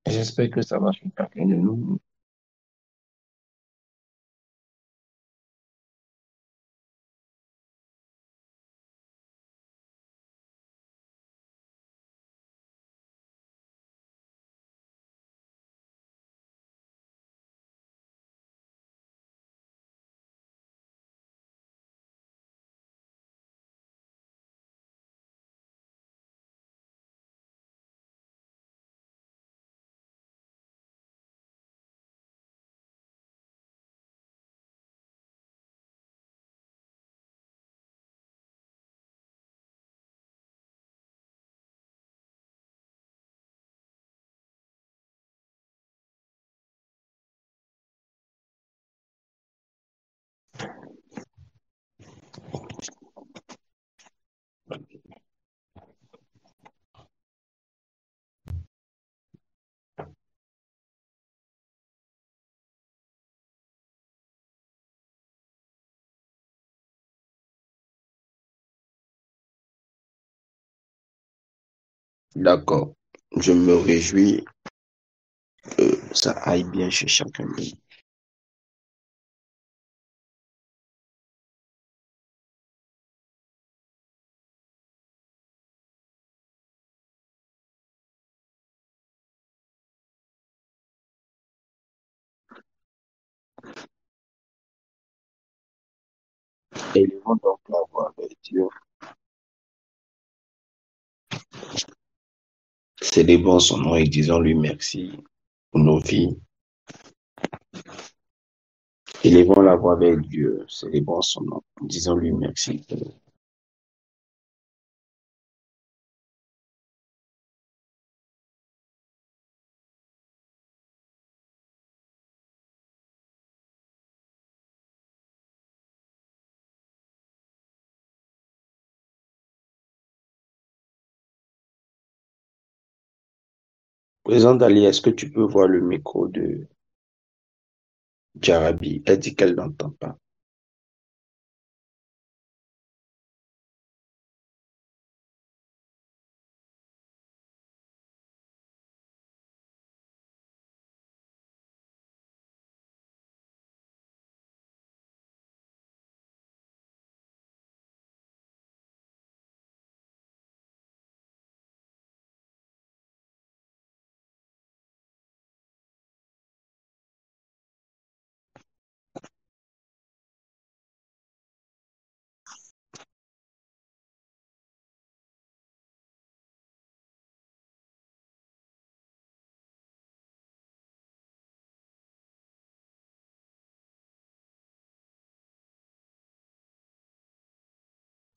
J'espère que ça va chez chacun de nous. D'accord. Je me réjouis que ça aille bien chez chacun de nous. Élevons donc la voix vers Dieu. Célébrons son nom et disons-lui merci pour nos vies. Élevons la voix vers Dieu. Célébrons son nom. Disons-lui merci. Président Dali, est-ce que tu peux voir le micro de Jarabi? Elle dit qu'elle n'entend pas.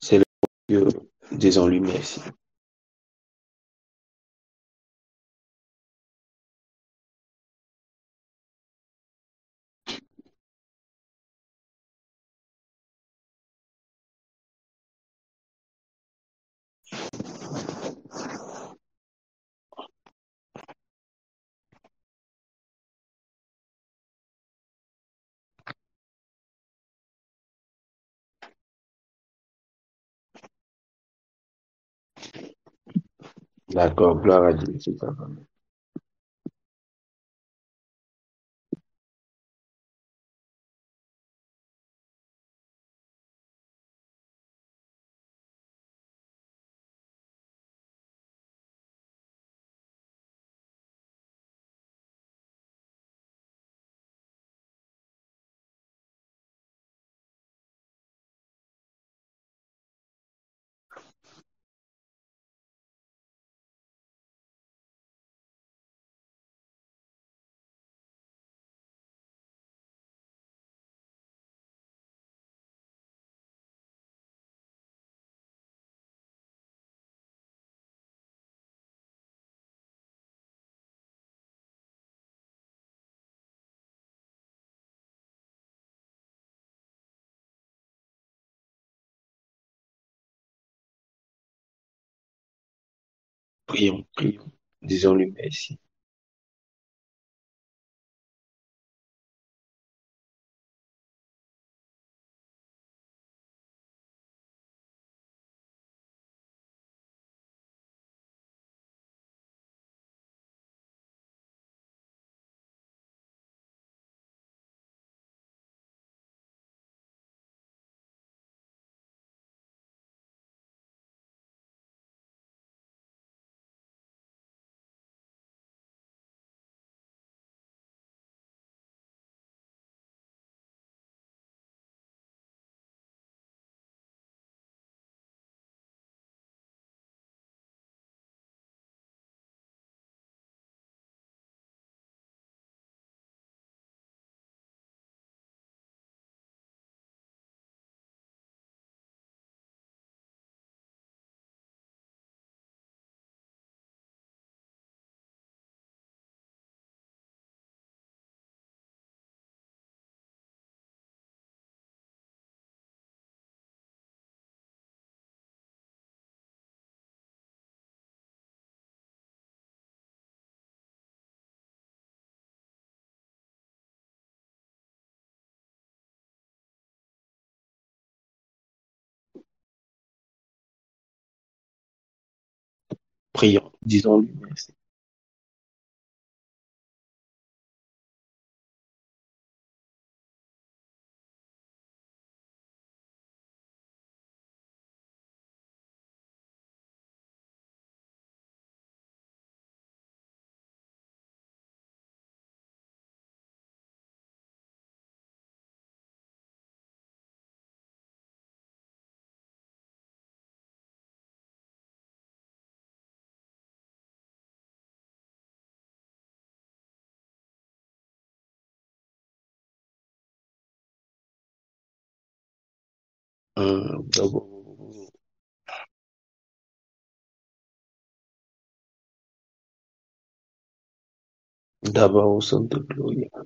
C'est le Dieu. Disons-lui merci. D'accord, gloire à Dieu. C'est ça. Prions, prions. Disons-lui merci. Prions, disons-lui merci. D'abord, d'abord au centre de gloire.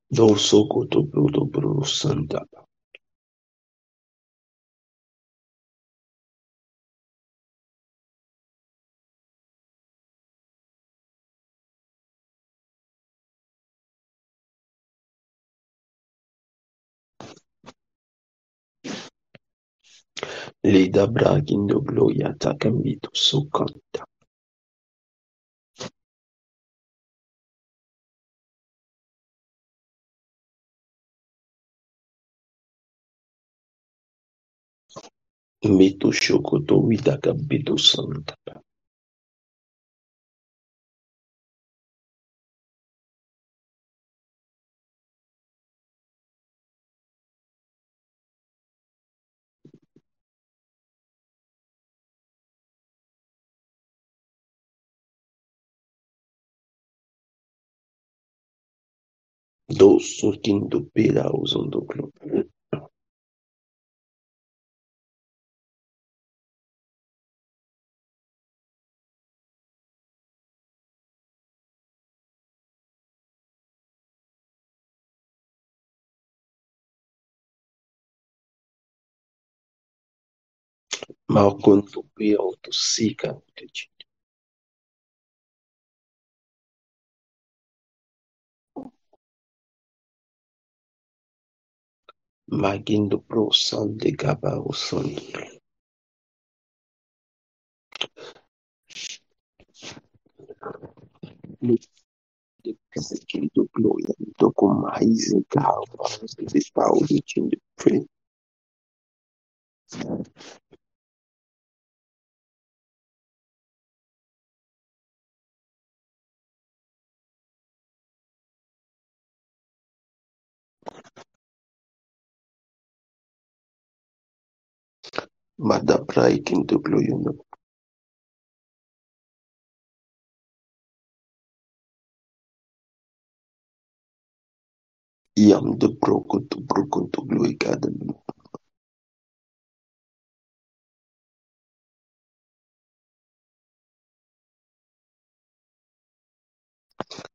Dosso koto proto pro santa. Leda brachindo gloria takambito sokanta. Mito shokoto widakambito santa. Dosso kindo pera usando gloria. Malconto pera autossica. Magindo pro sante gaba usando. Querido Gloria, tô com mais em calma, você está ouvindo de frente. Madame Prai, querido Gloria, no. Iam de broco to Gloria, cada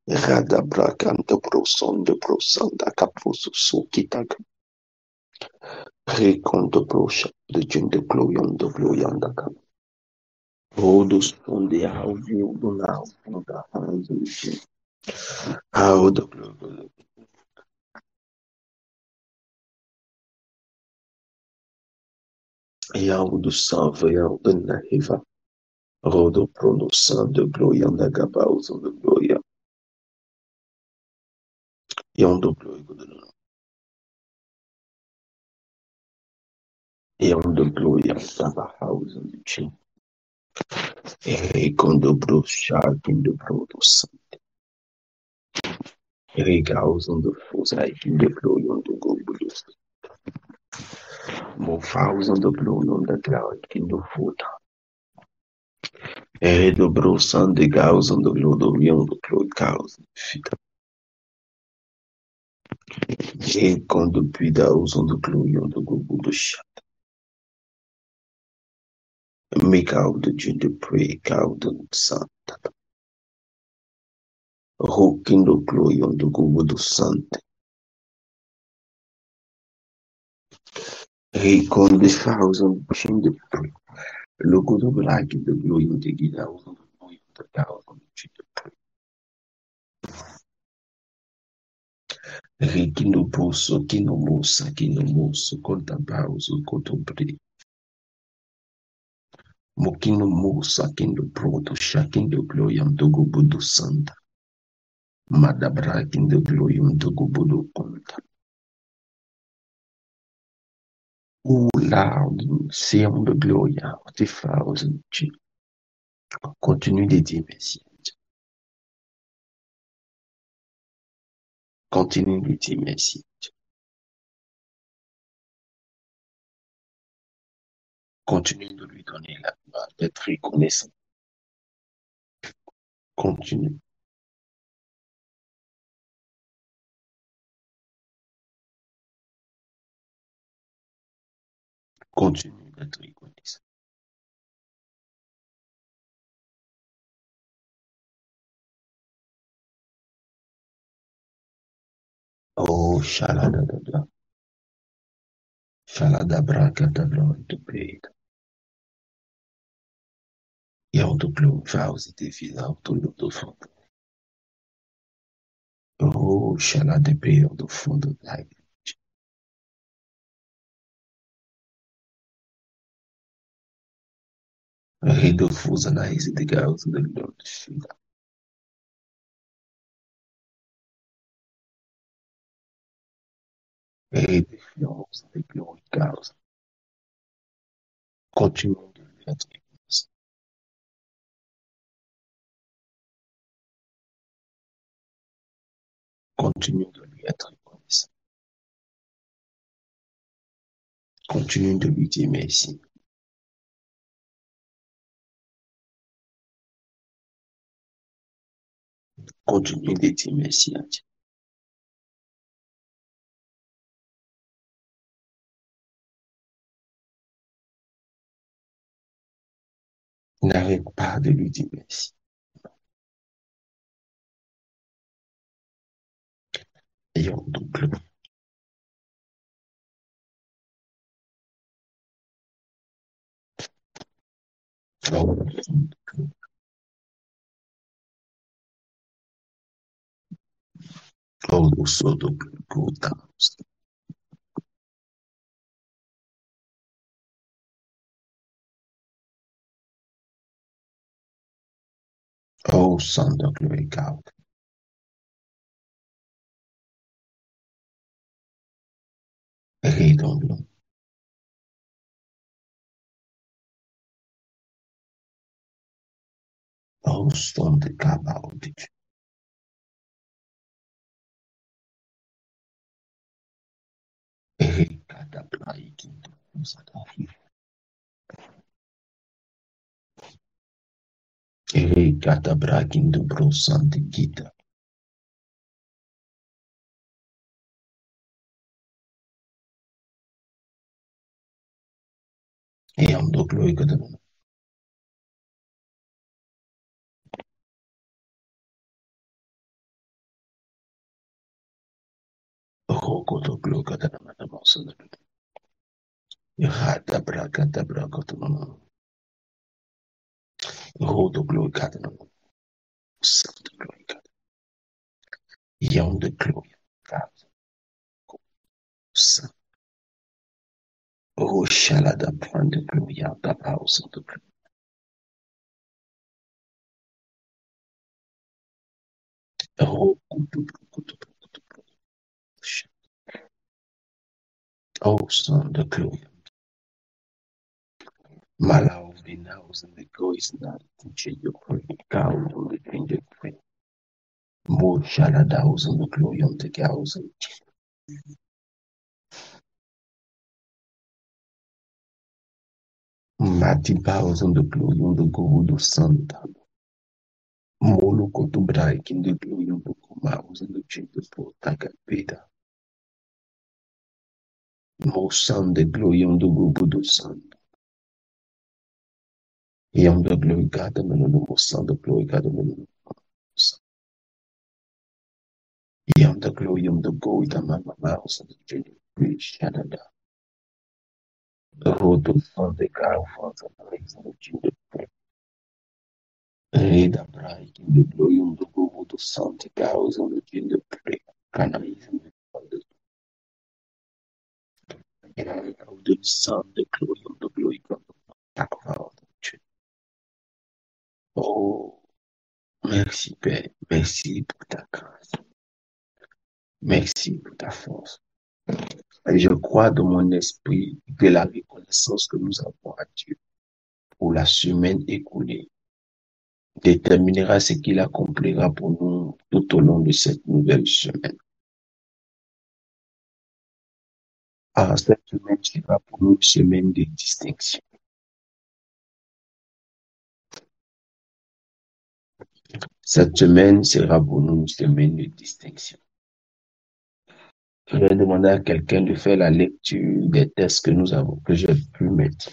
Rada bracanta pro son de pro santa capuso su kitaka. Recondo pro shop de gente Gloria, de Gloria, da cap. Todos onde há o viu do nau, da hands and shit. How the Gloria. Yao do salve, yao de naiva. Rodo prono de gloria da gabauzo de gloria. Yondo gloria. Yondo gloria da house de chin. E quando bro shark in the brodos. Regaus on the fosai in the glory on the goblins. Mofaus on the glory on the ground in the foot. E do bro san de gaus on the glory on the glory cows. E quando pidaus on the glory on the goblins. Make out the gender pray out the sun. Rokindo Gloyon do Gogo do Sante. Recon the thousand pushing the pre. Logo do Black the Gloyon the Gida of the thousand. Rekindo Boso, Kino Mosa, Kino Moso, Conta Bauso, Cotobre. Mokino Mosa, Kindo Proto, Shakindo Gloyon do Gogo do Santa. Madabra Kindo Gloyon do Gogo do Conta. O loud, sermon de gloria, tes thousand. Continue de dire merci. Continue de dire merci. Continue de lui donner la gloire, d'être reconnaissant. Continue, continue d'être reconnaissant. Oh, shaladadada, shaladabrakadabra, te paid. Eu te glorifies et te fidèle, tout le de fond. Oh, shaladabra, de fond de life. Rei de vos analyses de gaz de l'ordre de fida. Rei de fiance de glory gaz. Continue de lui être reconnaissant. Continue de lui être reconnaissant. Continue de lui dire merci. Continue de dire merci à Dieu. N'arrête pas de lui dire merci. Ayons donc le oh, so donc le good times. Oh, son de glory God. Redonne-le. Oh, son de cabal de Dieu. Ericada Blake. Ericada Brakin do Brosan de Gita. Et en donc glory God. Oh, God of glory God. Rada Bracata Bracota. Oh, the glory God. Son de glory God. Young the glory God. Oh, Shalada Brand the glory out the house of the glory. Oh, oh, son the glory. Malau the nows and the goes not teaching your prayer. Cow on the danger prayer. More Shaladaws and the glory on the cows. Mati bows on the glory on the gold of Santa. Molo koto break in the glory on the cows and the chamber for Tagapeda. More sun the glory on the gold of Santa. Young the glory garden and the most sun the glory garden. the glorium, the gold, the mama mouse, and the genie, preach, Canada. The road to for the cow, for the praise, and the genie, read the bright, in the glorium, the gold, the sun, the cows, and the genie, pray, Canada, the sun, the glorium, the glory, the cow, oh, merci, Père, merci pour ta grâce, merci pour ta force. Et je crois de mon esprit que la reconnaissance que nous avons à Dieu pour la semaine écoulée déterminera ce qu'il accomplira pour nous tout au long de cette nouvelle semaine. Ah, cette semaine sera pour nous une semaine de distinction. Cette semaine sera pour nous une semaine de distinction. Je vais demander à quelqu'un de faire la lecture des textes que nous avons, que j'ai pu mettre.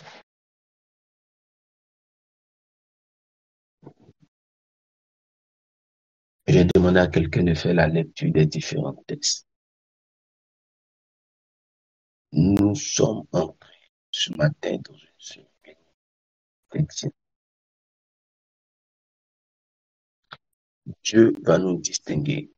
Je vais demander à quelqu'un de faire la lecture des différents textes. Nous sommes entrés ce matin dans une semaine de distinction. Dieu va nous distinguer.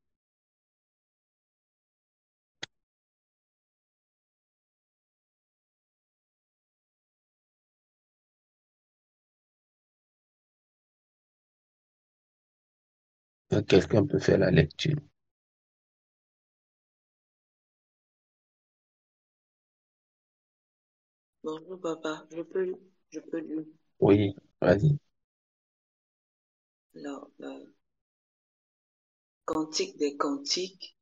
Quelqu'un peut faire la lecture. Bonjour papa, je peux lire. Oui, vas-y. Alors, Cantique des Cantiques,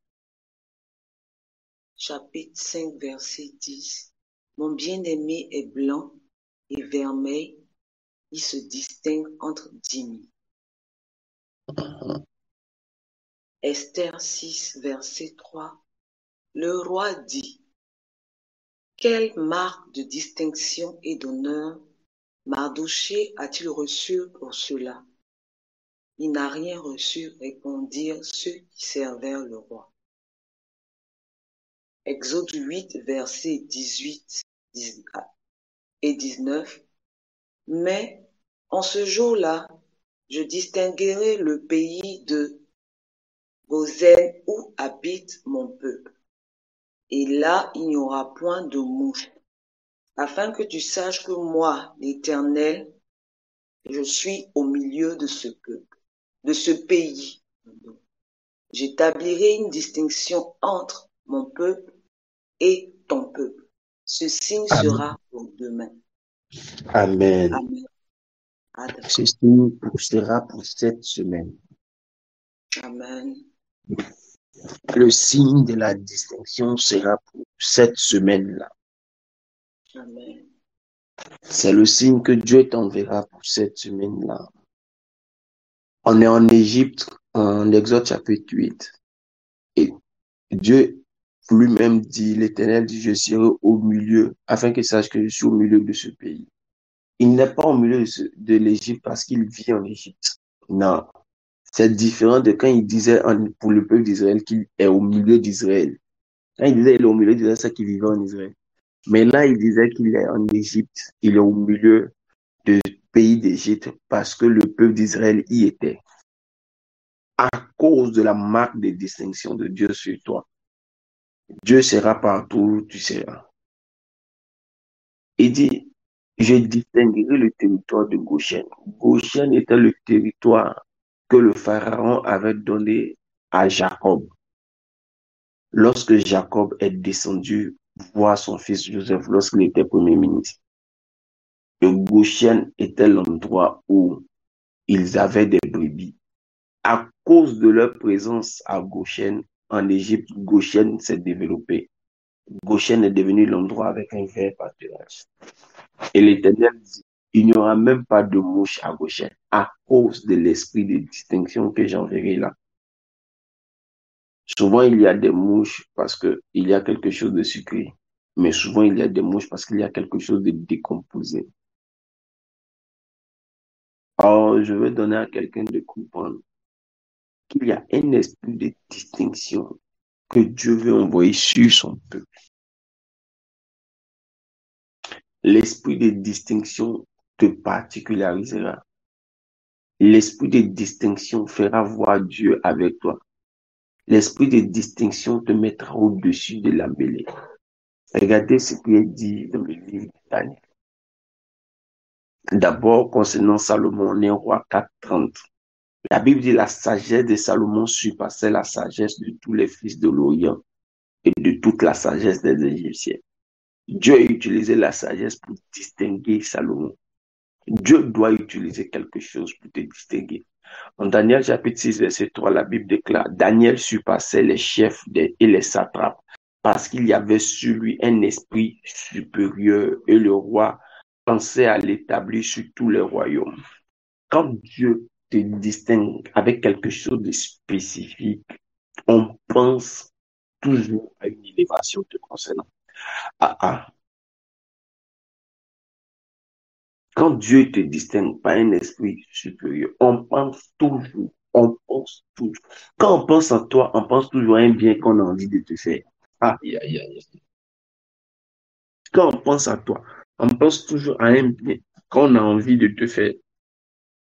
chapitre 5, verset 10. Mon bien-aimé est blanc et vermeil, il se distingue entre 10 000. Esther 6, verset 3. Le roi dit, quelle marque de distinction et d'honneur Mardochée a-t-il reçu pour cela? Il n'a rien reçu, répondirent ceux qui servèrent le roi. Exode 8, versets 18 et 19. Mais en ce jour-là, je distinguerai le pays de Gozen où habite mon peuple. Et là, il n'y aura point de mouche, afin que tu saches que moi, l'Éternel, je suis au milieu de ce peuple, de ce pays. J'établirai une distinction entre mon peuple et ton peuple. Ce signe Amen. sera pour demain. Amen. Amen. Ah, Ce signe sera pour cette semaine. Amen. Le signe de la distinction sera pour cette semaine-là. Amen. C'est le signe que Dieu t'enverra pour cette semaine-là. On est en Égypte, en Exode chapitre 8. Et Dieu lui-même dit, l'Éternel dit, je serai au milieu, afin qu'il sache que je suis au milieu de ce pays. Il n'est pas au milieu de l'Égypte parce qu'il vit en Égypte. Non. C'est différent de quand il disait pour le peuple d'Israël qu'il est au milieu d'Israël. Quand il disait qu'il est au milieu d'Israël, c'est qu'il vivait en Israël. Mais là, il disait qu'il est en Égypte. Il est au milieu du pays d'Égypte parce que le peuple d'Israël y était. À cause de la marque de distinction de Dieu sur toi. Dieu sera partout où tu seras. Il dit, je distinguerai le territoire de Goshen. Goshen était le territoire que le Pharaon avait donné à Jacob. Lorsque Jacob est descendu voir son fils Joseph lorsqu'il était premier ministre. Le Goshen était l'endroit où ils avaient des brebis. À cause de leur présence à Goshen, en Égypte, Goshen s'est développé. Goshen est devenu l'endroit avec un vrai pâturage. Et l'Éternel dit, il n'y aura même pas de mouche à Goshen à cause de l'esprit de distinction que j'enverrai là. Souvent, il y a des mouches parce qu'il y a quelque chose de sucré. Mais souvent, il y a des mouches parce qu'il y a quelque chose de décomposé. Alors, je veux donner à quelqu'un de comprendre qu'il y a un esprit de distinction que Dieu veut envoyer sur son peuple. L'esprit de distinction te particularisera. L'esprit de distinction fera voir Dieu avec toi. L'esprit de distinction te mettra au-dessus de la mêlée. Regardez ce qui est dit dans le livre de Daniel. D'abord, concernant Salomon, on est au roi 4:30. La Bible dit la sagesse de Salomon surpassait la sagesse de tous les fils de l'Orient et de toute la sagesse des Égyptiens. Dieu a utilisé la sagesse pour distinguer Salomon. Dieu doit utiliser quelque chose pour te distinguer. En Daniel chapitre 6, verset 3, la Bible déclare, Daniel surpassait les chefs et les satrapes parce qu'il y avait sur lui un esprit supérieur et le roi pensait à l'établir sur tous les royaumes. Quand Dieu te distingue avec quelque chose de spécifique, on pense toujours à une élévation te concernant. Quand Dieu te distingue par un esprit supérieur, on pense toujours. Quand on pense à toi, on pense toujours à un bien qu'on a envie de te faire. Aïe, aïe, aïe. Quand on pense à toi, on pense toujours à un bien qu'on a envie de te faire.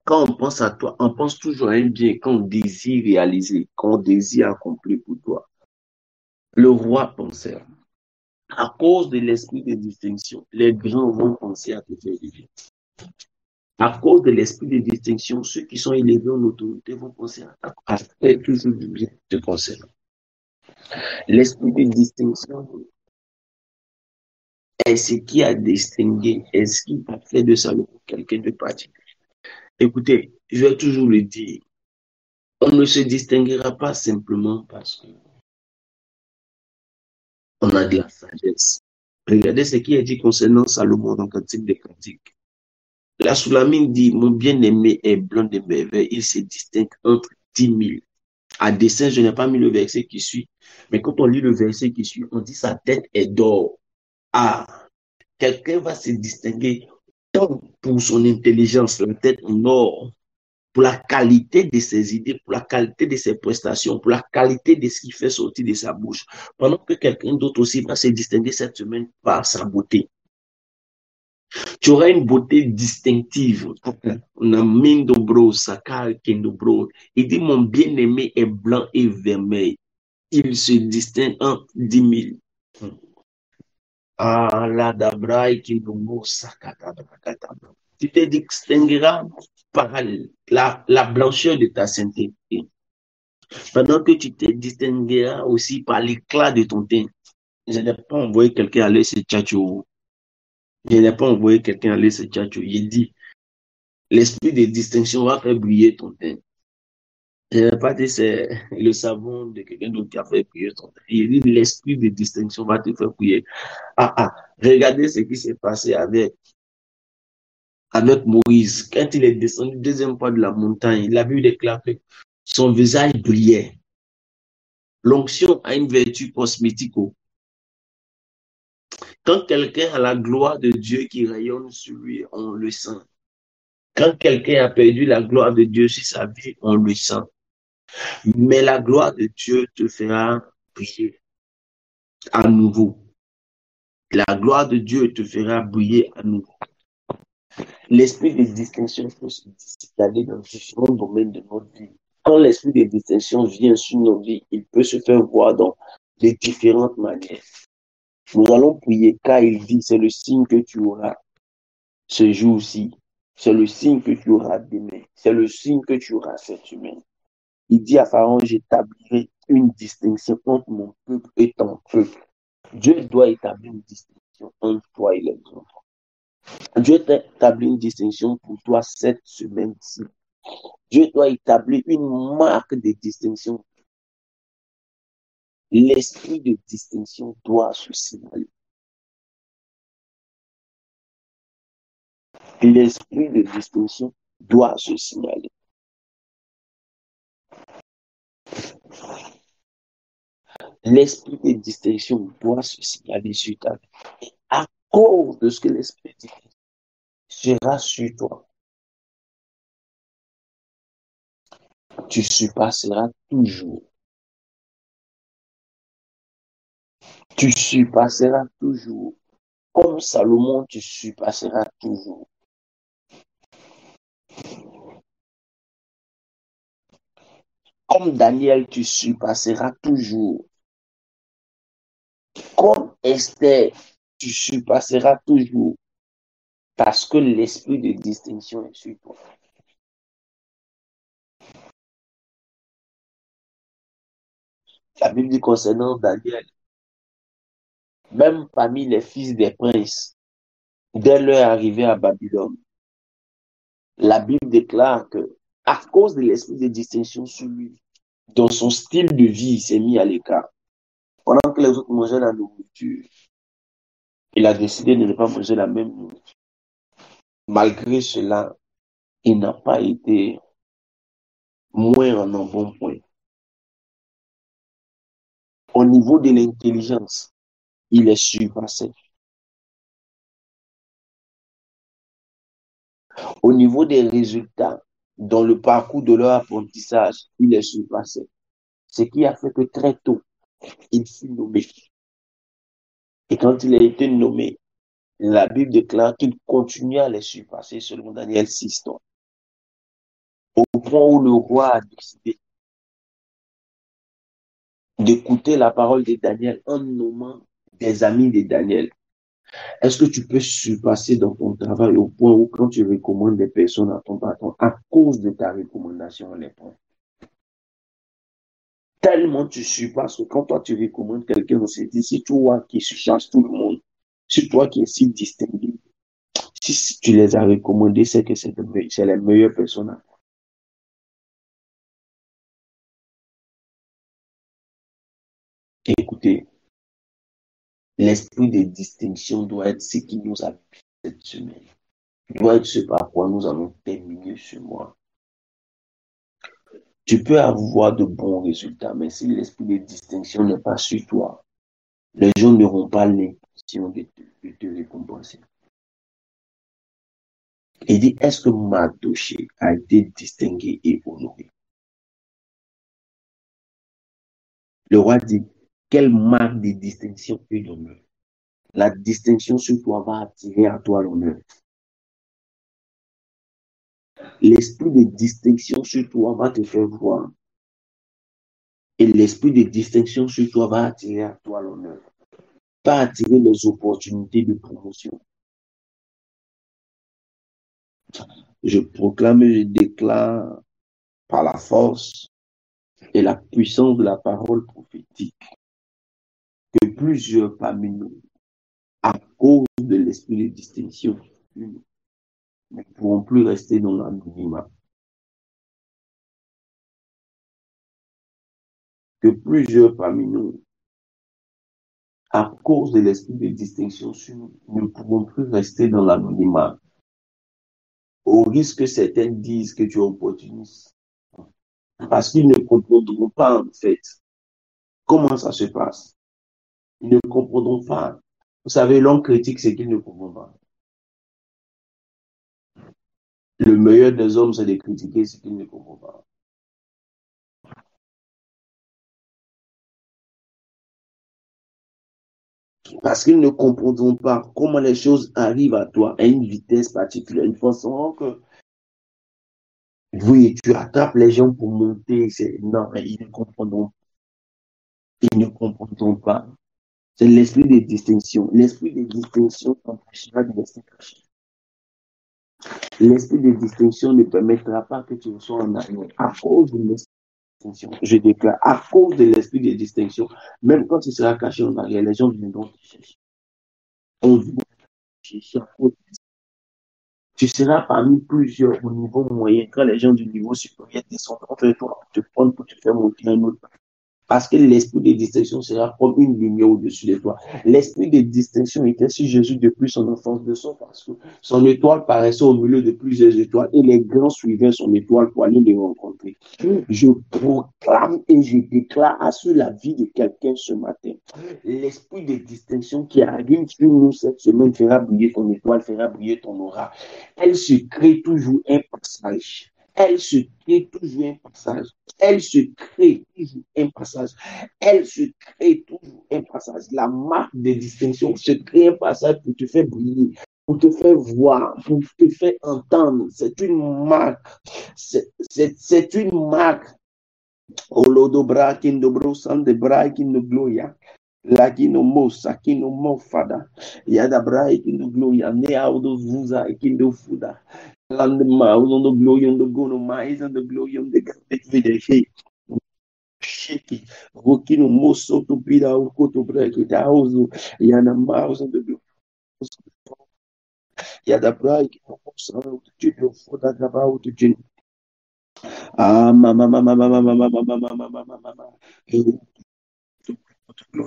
Quand on pense à toi, on pense toujours à un bien qu'on désire réaliser, qu'on désire accomplir pour toi. Le roi pensait, à cause de l'esprit de distinction, les grands vont penser à te faire du bien. À cause de l'esprit de distinction, ceux qui sont élevés en autorité vont penser à faire toujours du bien te concernant. L'esprit de distinction est ce qui a distingué, est ce qui a fait de Salomon quelqu'un de particulier. Écoutez, je vais toujours le dire, on ne se distinguera pas simplement parce qu'on a de la sagesse. Regardez ce qui est dit concernant Salomon dans le Cantique des Cantiques. La Soulamine dit, mon bien-aimé est blanc de merveille, il se distingue entre 10 000. À dessein, je n'ai pas mis le verset qui suit, mais quand on lit le verset qui suit, on dit sa tête est d'or. Ah, quelqu'un va se distinguer tant pour son intelligence, la tête en or, pour la qualité de ses idées, pour la qualité de ses prestations, pour la qualité de ce qu'il fait sortir de sa bouche. Pendant que quelqu'un d'autre aussi va se distinguer cette semaine par sa beauté. Tu auras une beauté distinctive. Il dit, mon bien-aimé est blanc et vermeil. Il se distingue entre 10 000. Tu te distingueras par la blancheur de ta sainteté. Pendant que tu te distingueras aussi par l'éclat de ton teint. Je n'ai pas envoyé quelqu'un aller se tchatcho. Je n'ai pas envoyé quelqu'un aller se tchatcho. Il dit, l'esprit de distinction va faire briller ton teint. Je n'ai pas dit c'est le savon de quelqu'un d'autre qui a fait briller ton teint. Il dit, l'esprit de distinction va te faire briller. Regardez ce qui s'est passé avec Moïse. Quand il est descendu deuxième fois de la montagne, il a vu déclarer que son visage brillait. L'onction a une vertu cosmétique. Quand quelqu'un a la gloire de Dieu qui rayonne sur lui, on le sent. Quand quelqu'un a perdu la gloire de Dieu sur sa vie, on le sent. Mais la gloire de Dieu te fera briller à nouveau. La gloire de Dieu te fera briller à nouveau. L'esprit de distinction peut se dissiper dans différents domaines de notre vie. Quand l'esprit de distinction vient sur nos vies, il peut se faire voir dans de différentes manières. Nous allons prier car il dit, c'est le signe que tu auras ce jour-ci. C'est le signe que tu auras demain. C'est le signe que tu auras cette semaine. Il dit à Pharaon, j'établirai une distinction entre mon peuple et ton peuple. Dieu doit établir une distinction entre toi et les autres. Dieu doit établir une distinction pour toi cette semaine-ci. Dieu doit établir une marque de distinction. L'esprit de distinction doit se signaler. L'esprit de distinction doit se signaler. L'esprit de distinction doit se signaler sur ta vie. À cause de ce que l'esprit de distinction sera sur toi, tu surpasseras toujours Tu surpasseras toujours. Comme Salomon, tu surpasseras toujours. Comme Daniel, tu surpasseras toujours. Comme Esther, tu surpasseras toujours. Parce que l'esprit de distinction est sur toi. La Bible dit concernant Daniel, même parmi les fils des princes, dès leur arrivée à Babylone, la Bible déclare que, à cause de l'esprit de distinction sur lui, dans son style de vie, il s'est mis à l'écart. Pendant que les autres mangeaient la nourriture, il a décidé de ne pas manger la même nourriture. Malgré cela, il n'a pas été moins en un bon point. Au niveau de l'intelligence, il est surpassé. Au niveau des résultats, dans le parcours de leur apprentissage, il est surpassé. Ce qui a fait que très tôt, il fut nommé. Et quand il a été nommé, la Bible déclare qu'il continue à les surpasser selon Daniel 6. Au point où le roi a décidé d'écouter la parole de Daniel en nommant des amis de Daniel. Est-ce que tu peux surpasser dans ton travail au point où quand tu recommandes des personnes à ton patron, à cause de ta recommandation, on les prend? Tellement tu surpasses que quand toi tu recommandes quelqu'un, on se dit, si toi qui surpasses tout le monde, si toi qui es si distingué, si tu les as recommandés, c'est que c'est les meilleures personnes. Écoutez, l'esprit de distinction doit être ce qui nous habite cette semaine. Doit être ce par quoi nous allons terminer ce mois. Tu peux avoir de bons résultats, mais si l'esprit de distinction n'est pas sur toi, les gens n'auront pas l'impression de te récompenser. Il dit, est-ce que Mardochée a été distingué et honoré? Le roi dit, quelle marque de distinction et d'honneur? La distinction sur toi va attirer à toi l'honneur. L'esprit de distinction sur toi va te faire voir. Et l'esprit de distinction sur toi va attirer à toi l'honneur. Va attirer les opportunités de promotion. Je proclame et je déclare par la force et la puissance de la parole prophétique que plusieurs parmi nous, à cause de l'esprit de distinction, ne pourront plus rester dans l'anonymat. Que plusieurs parmi nous, à cause de l'esprit de distinction sur nous, ne pourront plus rester dans l'anonymat. Au risque que certains disent que tu es opportuniste. Parce qu'ils ne comprendront pas, en fait, comment ça se passe. Ils ne comprendront pas. Vous savez, l'homme critique ce qu'il ne comprend pas. Le meilleur des hommes, c'est de critiquer ce qu'il ne comprend pas. Parce qu'ils ne comprendront pas comment les choses arrivent à toi à une vitesse particulière. Ils penseront que, oui, tu attrapes les gens pour monter. Non, mais ils ne comprendront pas. Ils ne comprendront pas. C'est l'esprit de distinction. L'esprit de distinction t'empêchera de rester caché. L'esprit de distinction ne permettra pas que tu sois en arrière. À cause de l'esprit de distinction, je déclare, à cause de l'esprit de distinction, même quand tu seras caché en arrière, les gens viendront te chercher. On vient te chercher à cause. Tu seras parmi plusieurs au niveau moyen. Quand les gens du niveau supérieur descendront vers toi, te prendre pour te faire monter un autre. Parce que l'esprit de distinction sera comme une lumière au-dessus de toi. L'esprit de distinction était sur Jésus depuis son enfance, de son parce que son étoile paraissait au milieu de plusieurs étoiles et les grands suivaient son étoile pour aller les rencontrer. Je proclame et je déclare sur la vie de quelqu'un ce matin. L'esprit de distinction qui arrive sur nous cette semaine fera briller ton étoile, fera briller ton aura. Elle se crée toujours un passage. Elle se crée toujours un passage. Elle se crée toujours un passage. Elle se crée toujours un passage. La marque de distinction se crée un passage pour te faire briller, pour te faire voir, pour te faire entendre. C'est une marque. C'est une marque. Olodo brakin do brosan de brakin do gloria. Lakino mosa, kino mofada. Yada brakin do gloria. Ne audo zuza, kindo fuda. Land the mouth on the glory on the gono mais and the glory on the vida shake Rokino moso to pida o koto break it auzo yana mouse on the glory yada break mosa to jino for that about to jin mama mama mama mama mama mama mama mama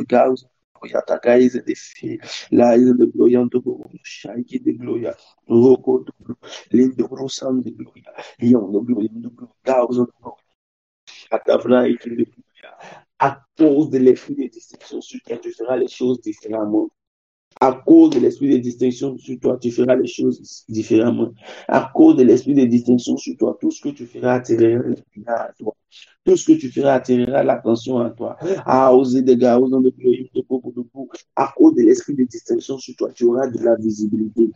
Gauss Yata guys the fee lies the glory on the go shake the glory Roko to lindo rosan the glory yon the glory on the Gauss à cause de l'esprit de distinction sur toi, tu feras les choses différemment. À cause de l'esprit de distinction sur toi, tu feras les choses différemment. À cause de l'esprit de distinction sur toi, tout ce que tu feras attirera à toi. Tout ce que tu feras attirera l'attention à toi. À oser des gars, osant de pleurer, à cause de l'esprit de distinction sur toi, tu auras de la visibilité.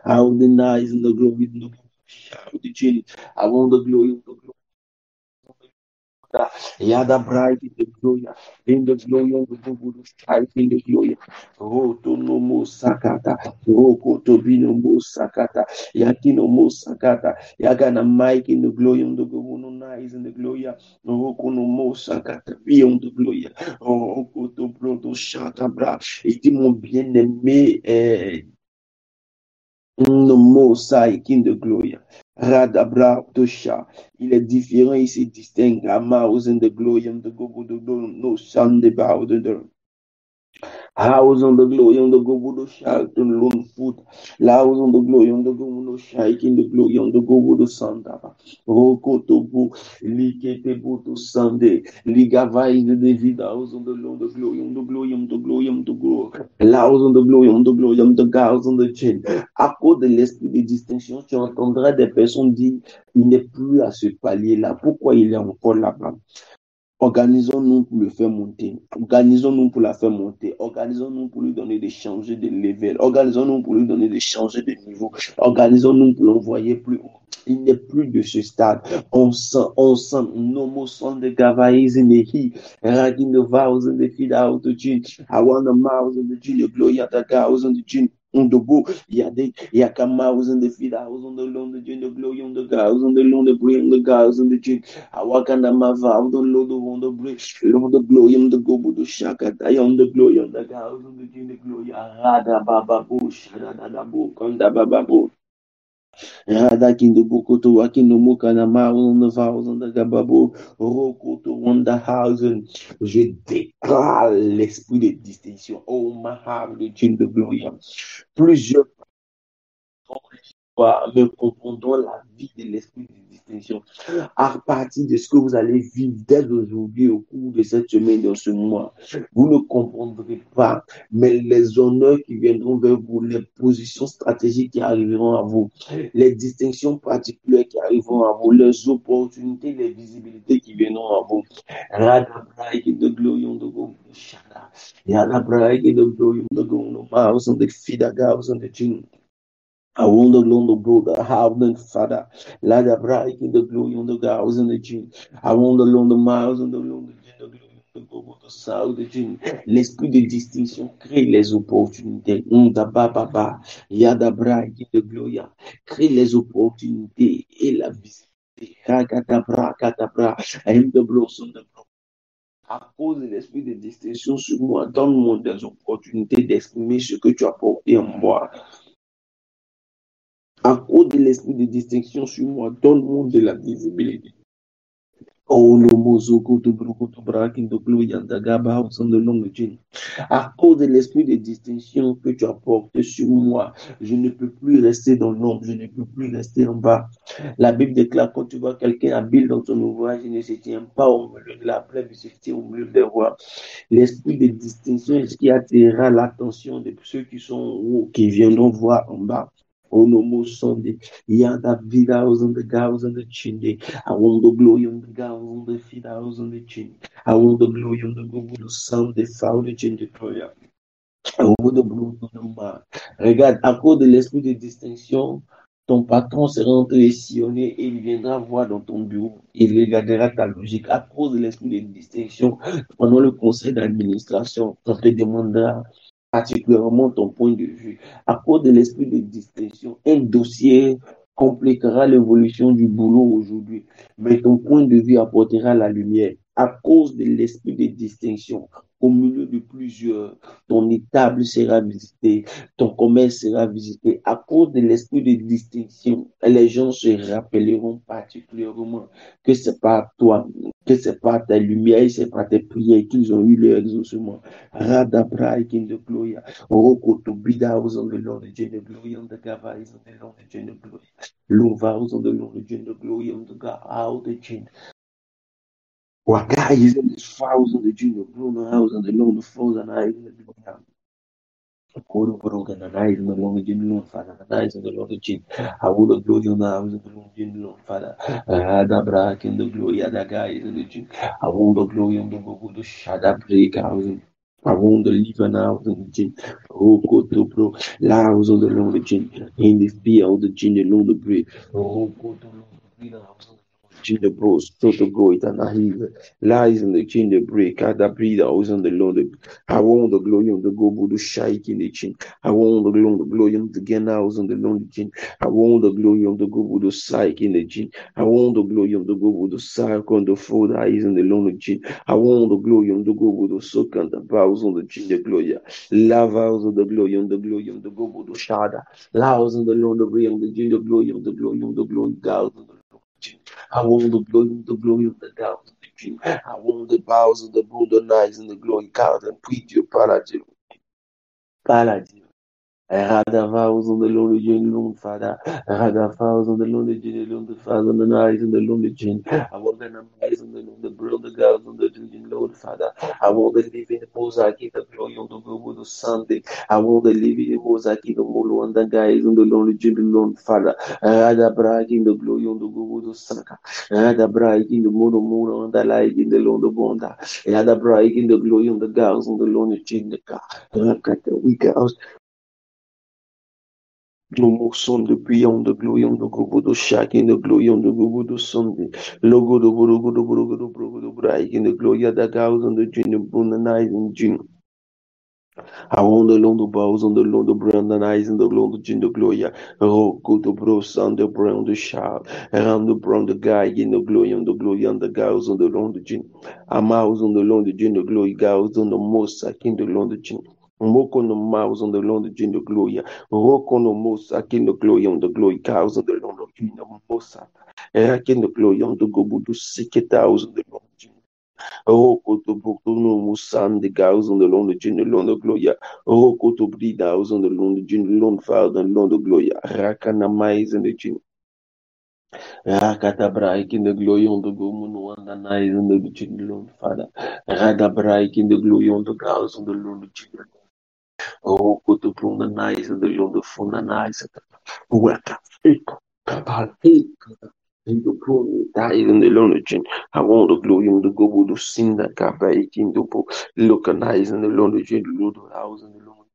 I want the nice and the glory and the shout the chin. I want the glory and the glory. Yada bright in the glory, in the glory of the Bubu, strife in the glory. Roto no mo sakata, Roko to be no mo sakata, Yakino mo sakata, Yagana Mike in the glory of the Bubu, no nice in the glory. Roko no mo sakata, be on the glory. Roko to broto shata bra. Il dit mon bien-aimé, no Mosai King de Gloria. Radabra Tosha. Il est différent, il se distingue. Amaus in the glory and the gogo de no son de bow de house on the glory on the gogo de shout and lone foot. House on the glory on the gogo no shake in the glory on the gogo de sandaba. Roko tobu, likete boto sande, ligavai de David, house on the Lord, the glory on the glory on the glory on the glory. House on the glory on the glory on the gals on the chin. À cause de l'esprit de distinction, tu entendras des personnes dire il n'est plus à ce palier-là. Pourquoi il est encore là-bas? Organisons-nous pour le faire monter. Organisons-nous pour la faire monter. Organisons-nous pour lui donner de changer de level. Organisons-nous pour lui donner de changer de niveau. Organisons-nous pour l'envoyer plus haut. Il n'est plus de ce stade. On sent, nomo son de gavaïs in the heat. Ragin the vows and the feed out the gin. I want the mouths and the gin, the glory of the cows and the gin. On the book, il y a qu'un mouse and the feed house on the long, the gin, the glory on the cows on the long, the bring the cows and the gin. Awakanda mava on the load on the bridge, on the glory on the gobo the shakata on the glory on the cows on the gin, the glory. Rada baba bush, rada bo, kanda baba bo. Rada kindo bokoto wakindo mukana ma on the vows on the gababo, rokoto on the house. Je déclare l'esprit de distinction. Oh, my heart, the gin, the glory. Plusieurs me confondons la vie de l'esprit de distinction à partir de ce que vous allez vivre dès aujourd'hui au cours de cette semaine, de ce mois. Vous ne comprendrez pas, mais les honneurs qui viendront vers vous, les positions stratégiques qui arriveront à vous, les distinctions particulières qui arriveront à vous, les opportunités, les visibilités qui viendront à vous. The glory on the go, Shada. Yada brag in the glory on the go, no mouse on the feed a gals on the chin. I want the Lord of brother, have the Father, let the bright in the glory on the gals and the gin. I want the Lord of miles on the Lord of the glory on the go the south the gin. L'esprit de distinction crée les opportunités. Baba, yada bright in the glory, crée les opportunités et la visibilité. Rakatabra, katabra, and the blossom the à cause de l'esprit de distinction sur moi, donne-moi des opportunités d'exprimer ce que tu as porté en moi. À cause de l'esprit de distinction sur moi, donne-moi de la visibilité. Oh, le mozoko de brokoto brakin de gloyanda gaba au sein de l'homme Dieu. À cause de l'esprit de distinction que tu as porté sur moi, je ne peux plus rester dans l'ombre, je ne peux plus rester en bas. La Bible déclare quand tu vois quelqu'un habile dans ton ouvrage, il ne se tient pas au milieu de la plaie, il se tient au milieu des rois. L'esprit de distinction est ce qui attirera l'attention de ceux qui sont en haut, qui viendront voir en bas. Onomo Sunday, Yada Vida on the gals on the chinde. I want the glory on the gals on the feet, on the chin. I want the glory on the Google sound, the found the change the prayer. Regarde, à cause de l'esprit de distinction, ton patron sera en train de sillonner et il viendra voir dans ton bureau. Il regardera ta logique. À cause de l'esprit de distinction, pendant le conseil d'administration, on te demandera particulièrement ton point de vue. À cause de l'esprit de distinction, un dossier compliquera l'évolution du boulot aujourd'hui, mais ton point de vue apportera la lumière. À cause de l'esprit de distinction, au milieu de plusieurs, ton étable sera visité, ton commerce sera visité. À cause de l'esprit de distinction, les gens se rappelleront particulièrement que c'est pas toi, que c'est pas ta lumière, c'est pas tes prières qu'ils ont eu leur exaucement. Radabra in the glory. Roko to be thou on the Lord, the the glory on the Gava is on the Lord, the glory. Lova on the Lord, the glory on the God, out the chain. Waka is in the thousand, the junior Bruno house and the Lord, the falls and I in the glory. Koro Boroga and I in the Lord, the general Father, and I in the Lord, the chin. I would have glory on the house of the Lord, general Father. Radabra in the glory, and the guy is in the chin. I want the glory on the Bobo, the Shada break house. I want the liver now in the gym. Oh, go to bro. Loud on the long the gym. In the fear of the gym, along the bread. Oh, go to long the the bros, total go it and I hear lies in the chin, the break, the breathe, I was on the Lord. I want the glory of the go to shake in the chin. I want the glory of the again, I was on the Lord chin. I want the glory of the go to psych in the chin. I want the glory of the go to psych on the food, eyes in the Lord chin. I want the glory of the go to soak and the bows on the chin, the glory. Lavals of the glory of the go to shada. Laos on the Lord of the chin, the glory of the glory of the glory, God. I want the glory of the God of the dream. I want the bows of the golden eyes and the glory God and preach your paradise. Paradise. I had a vows on the lonely gin, Lord Father. I had a vows on the lonely gin, Lord the Father, and the eyes on the lonely gin. I want the eyes on the brother girls on the gin, Lord Father. I want the living mosaic in the glory on the good of Sunday. I want the living mosaic in the molo and the guys on the lonely gin, Lord Father. I had a brag in the glory on the good of Saka. I had a brag in the mono and the light in the Lord of Bonda. I had a brag in the glory on the girls on the lonely gin, the car. I got the weak house. No son de beyond the glory on the go to shack in the glory on the go to Sunday. Logo the Borogo the Borogo the Brogo the Brag in the glory of the cows on the gin, the Bruna night in June. I want the Lord bows on the Lord of brand and eyes in the Lord of the Gloria. Oh, go to bros on the brown the child. Around the brown the guy in the glory on the glory on the gals on the Lord of Jin. A mouse on the Lord of Jin, the glory gals on the most in the Lord of Jin. Moko no mouse on the Lord of Jin, the glory. Roko no most in the glory on the glory cows on the Lord of Jin, the most. In the glory on the go to 60,000 the Lord of Jin. Rokoto Bokuno Musan, the gals on the Lord of Jin, the Lord of Gloria. Rokoto Bridaus on the Lord of Jin, the Lord Father, and Lord of Gloria. Rakana Mais and the Jin. Rakata Braik in the glory on the Gomun, and the Nais and the Jin, the Lord Father. Rada Braik in the glory on the gals on the Lord of Jin. Rokoto Bruna Nais and the Lord of Funa Nais. Waka in the glory, that is in the London. I want the glory in the go to sin that can be in the book. Look and eyes in the London, the Lord of house in the London.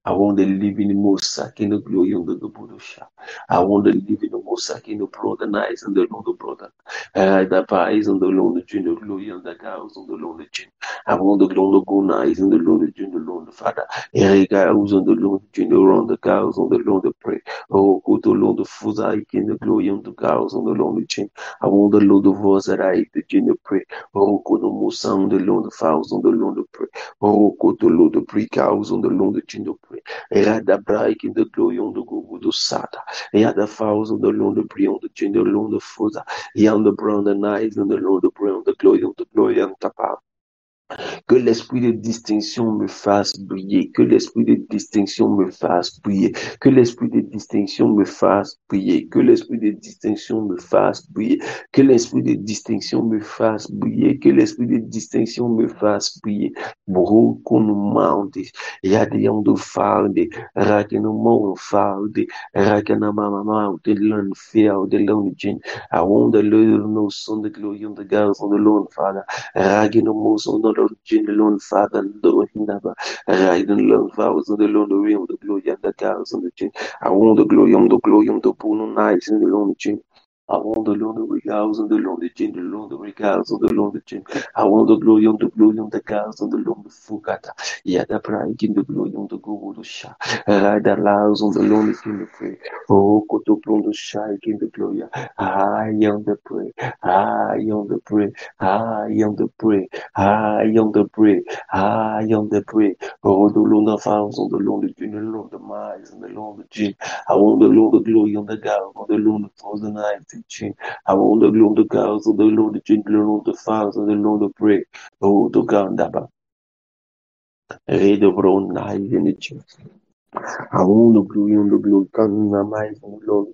I want to live in the most in the glory of the Budusha. I want to live in the most in the brother nice and the Lord of brother. The pies on the Lord of the glory and the cows on the Lord of Jin. I want the Lord of go nice and the Lord of Jin, the Lord of Father. Erika who's on the Lord of Jin, around the cows on the Lord of pray. Oh, go to Lord of Fuzaik in the glory of the cows on the Lord of Jin. I want the Lord of Vozarai, the Jin of pray. Oh, go to Musa on the Lord of fowls on the Lord of pray. Oh, go to Lord of pre cows on the Lord of Jin of prayer. Radabra in the glory on the go to Sata. Yada fowls on the Lord the brie on the chin, the Lord the Fosa. Yan the brown the eyes and the Lord the brown the glory on the glory and tapa. Que l'esprit de distinction me fasse briller. Que l'esprit de distinction me fasse briller. Que l'esprit de distinction me fasse briller. Que l'esprit de distinction me fasse briller. Que l'esprit de distinction me fasse briller. Que l'esprit de distinction me fasse briller. Bro, qu'on nous mande. Yadion de farde. Rakeno mo farde. Rakena mama. De l'un fear. De l'un gin. I want the Lord no son the glory on the girls on the Lord Father. Ragino Moson, the Lord Jin, the Lord Father, the Lord Hinaba, Ragan Lord Vows, the Lord, the realm, the glory, and the cows on the chin. I want the glory on the Puno nights in the Lord Chin. I want the Lord, the regals on the Lord, the chin, the Lord, the regals on the Lord, the chin. I want the glory on the cows on the Lord, the Fugata. Yada pride in the glory on the go to Sha. Rada allows on the Lord, the king, the pray. Oh, Kotoplon, the Shy, in the glory. I am the pray. I am the pray. I am the pray. I am the pray. I am the pray. Oh, the Lord of house on the Lord, the Jinn, the Lord, the mice, and the Lord, the Jinn. I want the Lord, the glory on the God, on the Lord, the thousand eyes, the Jinn. I want the Lord, the God, on the Lord, the Jinn, the Lord, the Father, and the Lord, the pray. Oh, the God, Daba. Read the brown eyes in the Jinn. I want the glory on the glory, can my mind on the Lord.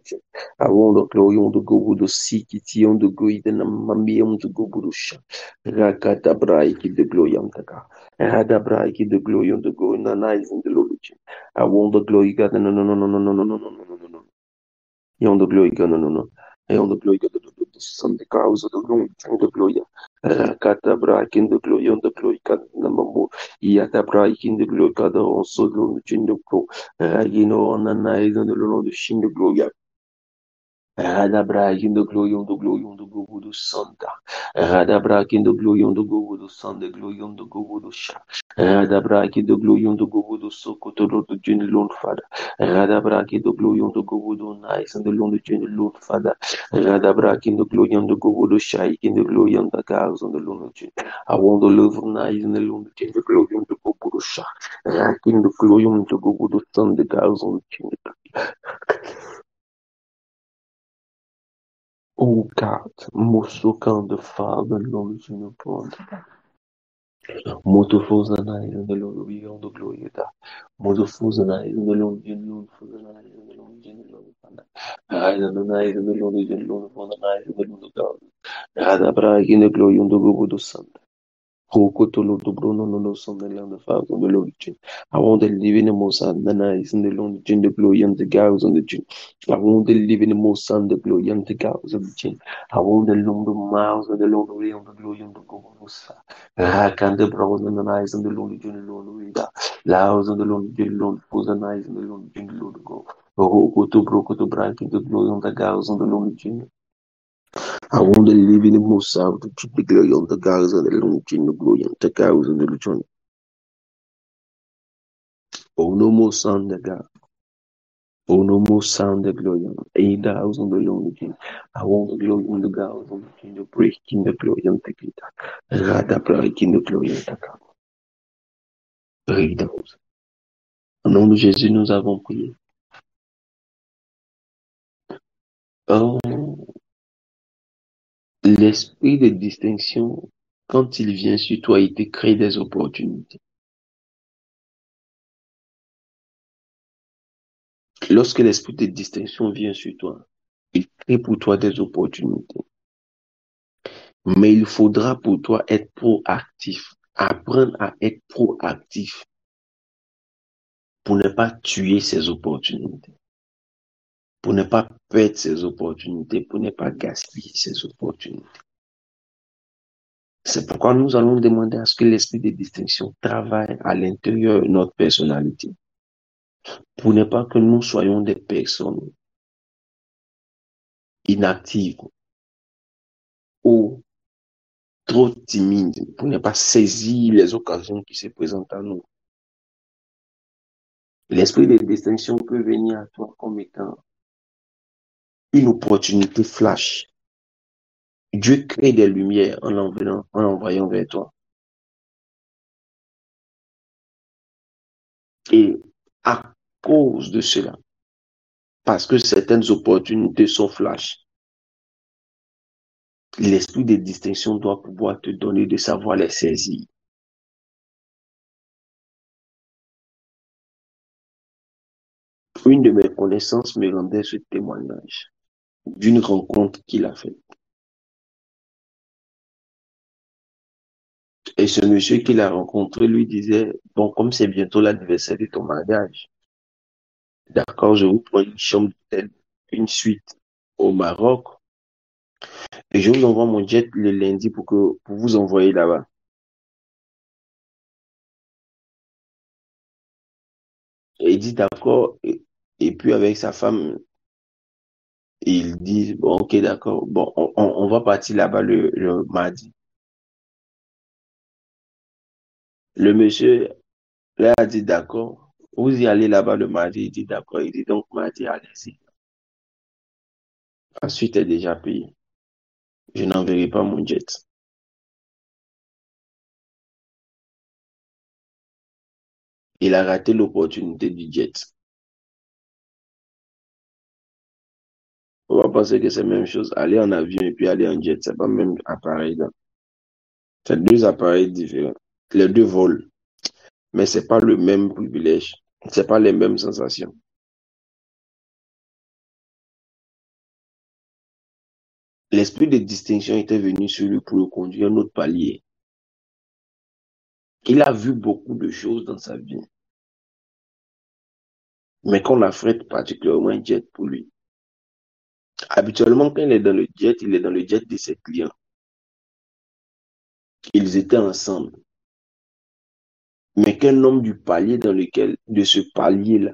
I want the glory on the go with the seek it on the go, then Mammy on the go with the shot. Rakata Braiki, the glory on the car. Rada Braiki, the glory on the go, and the eyes in the Lord. I want the glory, God, no, no, no, no, no, no, no, no, no, no, no, no. You want the glory, God, no, no, no. I want the glory, God, the Sunday cows of the glory, the glory. Rakata Braiki, the glory on the glory, God, number more. Yata Braiki, the glory, God, also the chin the pro. Ragino on the night on the Lord, the shin the glory. Radabra in the glory on the glory on the go to Santa. Radabra in the glory on the go to Sunday, glory on the go to Sha. Radabra in the glory on the go to Sokoto to Jin Lord Father. Radabra in the glory on the go to Nice and the Lord Jin Lord Father. Radabra in the glory on the go to Shai in the glory on the cows on the Lord Jin. I want the love of Nice and the Lord Jin, the glory on the go to Sha. In the glory on the go to Sunday, cows on the Jin. Oh God, Mosukan the Father, Lord, in the front. Motofos and I in the Lord, we all the glory that. Motofos and I in the Lord, in the Lord, for the night in the Lord, in the Lord, I don't know, in the Lord, in the Lord, for the night in the Lord, God. Radabra in the glory on the go to Sunday. Hokotolo to Bruno no son the land of Father on the Lord Chin. I want to live in the most and the nice in the Lord Chin, the glory and the gals on the chin. I want to live in the most and the glory and the gals on the chin. I want the long miles and the long way on the glory and the goes. Rakan the brown and the nice and the Lord Chin, the Lord Rida. Laos and the Lord Chin, Lord Pose and nice and the Lord Chin, the Lord go. Hokoto Broko to Brank in the glory on the gals on the Lord Chin. I want to live in the most south to keep the glory on the guys and the long chin, the glory and the cows and the luchon. Oh, no more sound the God. Oh, no more sound the glory. 8,000 the long chin. I want the glory on the guys on the chin, the break in the glory and the kita. Rada break in the glory and the cow. 8,000. Au nom de Jésus, nous avons prié. Oh, l'esprit de distinction, quand il vient sur toi, il te crée des opportunités. Lorsque l'esprit de distinction vient sur toi, il crée pour toi des opportunités. Mais il faudra pour toi être proactif, apprendre à être proactif pour ne pas tuer ces opportunités, pour ne pas perdre ces opportunités, pour ne pas gaspiller ces opportunités. C'est pourquoi nous allons demander à ce que l'esprit de distinction travaille à l'intérieur de notre personnalité, pour ne pas que nous soyons des personnes inactives ou trop timides, pour ne pas saisir les occasions qui se présentent à nous. L'esprit de distinction peut venir à toi comme étant une opportunité flash. Dieu crée des lumières en envoyant vers toi. Et à cause de cela. Parce que certaines opportunités sont flash. L'esprit de distinction doit pouvoir te donner de savoir les saisir. Une de mes connaissances me rendait ce témoignage d'une rencontre qu'il a faite. Et ce monsieur qu'il a rencontré lui disait, bon, comme c'est bientôt l'anniversaire de ton mariage, d'accord, je vous prends une chambre d'hôtel, une suite au Maroc, et je vous envoie mon jet le lundi pour vous envoyer là-bas. Et il dit d'accord, et puis avec sa femme, il dit, bon, ok, d'accord, bon, on va partir là-bas le mardi. Le monsieur là a dit d'accord, vous y allez là-bas le mardi, il dit d'accord, il dit donc mardi, allez-y. Ensuite, est déjà payé. Je n'enverrai pas mon jet. Il a raté l'opportunité du jet. On va penser que c'est la même chose. Aller en avion et puis aller en jet, c'est pas le même appareil. C'est deux appareils différents. Les deux volent, mais c'est pas le même privilège. C'est pas les mêmes sensations. L'esprit de distinction était venu sur lui pour le conduire à un autre palier. Il a vu beaucoup de choses dans sa vie, mais qu'on affrète particulièrement un jet pour lui. Habituellement, quand il est dans le jet, il est dans le jet de ses clients. Ils étaient ensemble. Mais qu'un homme du palier de ce palier-là,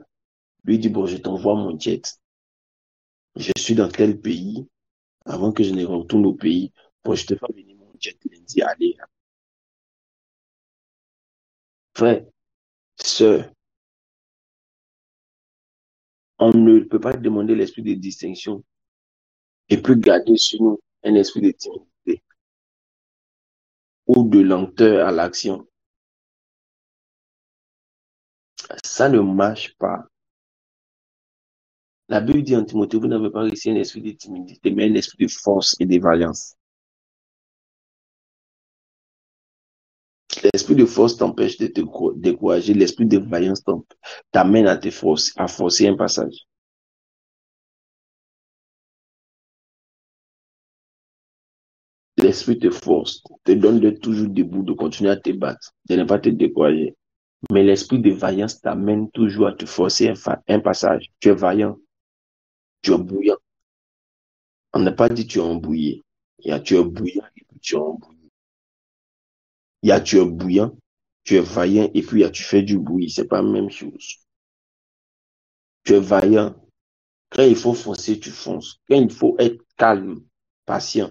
lui dit, bon, je t'envoie mon jet. Je suis dans tel pays. Avant que je ne retourne au pays, bon, je te fais venir mon jet lundi, allez. Frère, sœur, on ne peut pas demander l'esprit de distinction et puis garder sur nous un esprit de timidité ou de lenteur à l'action. Ça ne marche pas. La Bible dit en Timothée, vous n'avez pas réussi un esprit de timidité, mais un esprit de force et de vaillance. L'esprit de force t'empêche de te décourager. L'esprit de vaillance t'amène à forcer un passage. L'esprit te force, te donne d'être toujours debout, de continuer à te battre, de ne pas te décourager. Mais l'esprit de vaillance t'amène toujours à te forcer un passage. Tu es vaillant, tu es bouillant. On n'a pas dit tu es embouillé. Il y a tu es bouillant et puis tu es embouillé. Il y a tu es bouillant, tu es vaillant et puis il y a tu fais du bruit. C'est pas la même chose. Tu es vaillant. Quand il faut foncer, tu fonces. Quand il faut être calme, patient,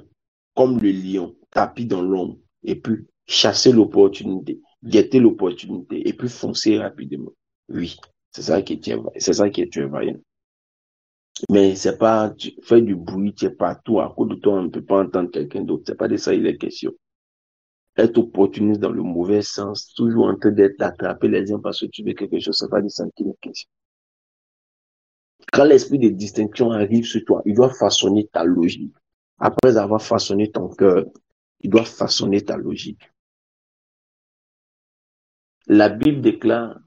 comme le lion, tapis dans l'ombre, et puis chasser l'opportunité, guetter l'opportunité, et puis foncer rapidement. Oui, c'est ça qui est tu es vaillant. Mais c'est pas, tu fais du bruit, tu es partout, à cause de toi, on ne peut pas entendre quelqu'un d'autre. C'est pas de ça il est question. Être opportuniste dans le mauvais sens, toujours en train d'attraper les gens parce que tu veux quelque chose, c'est pas de ça qu'il est question. Quand l'esprit de distinction arrive sur toi, il doit façonner ta logique. Après avoir façonné ton cœur, il doit façonner ta logique. La Bible déclare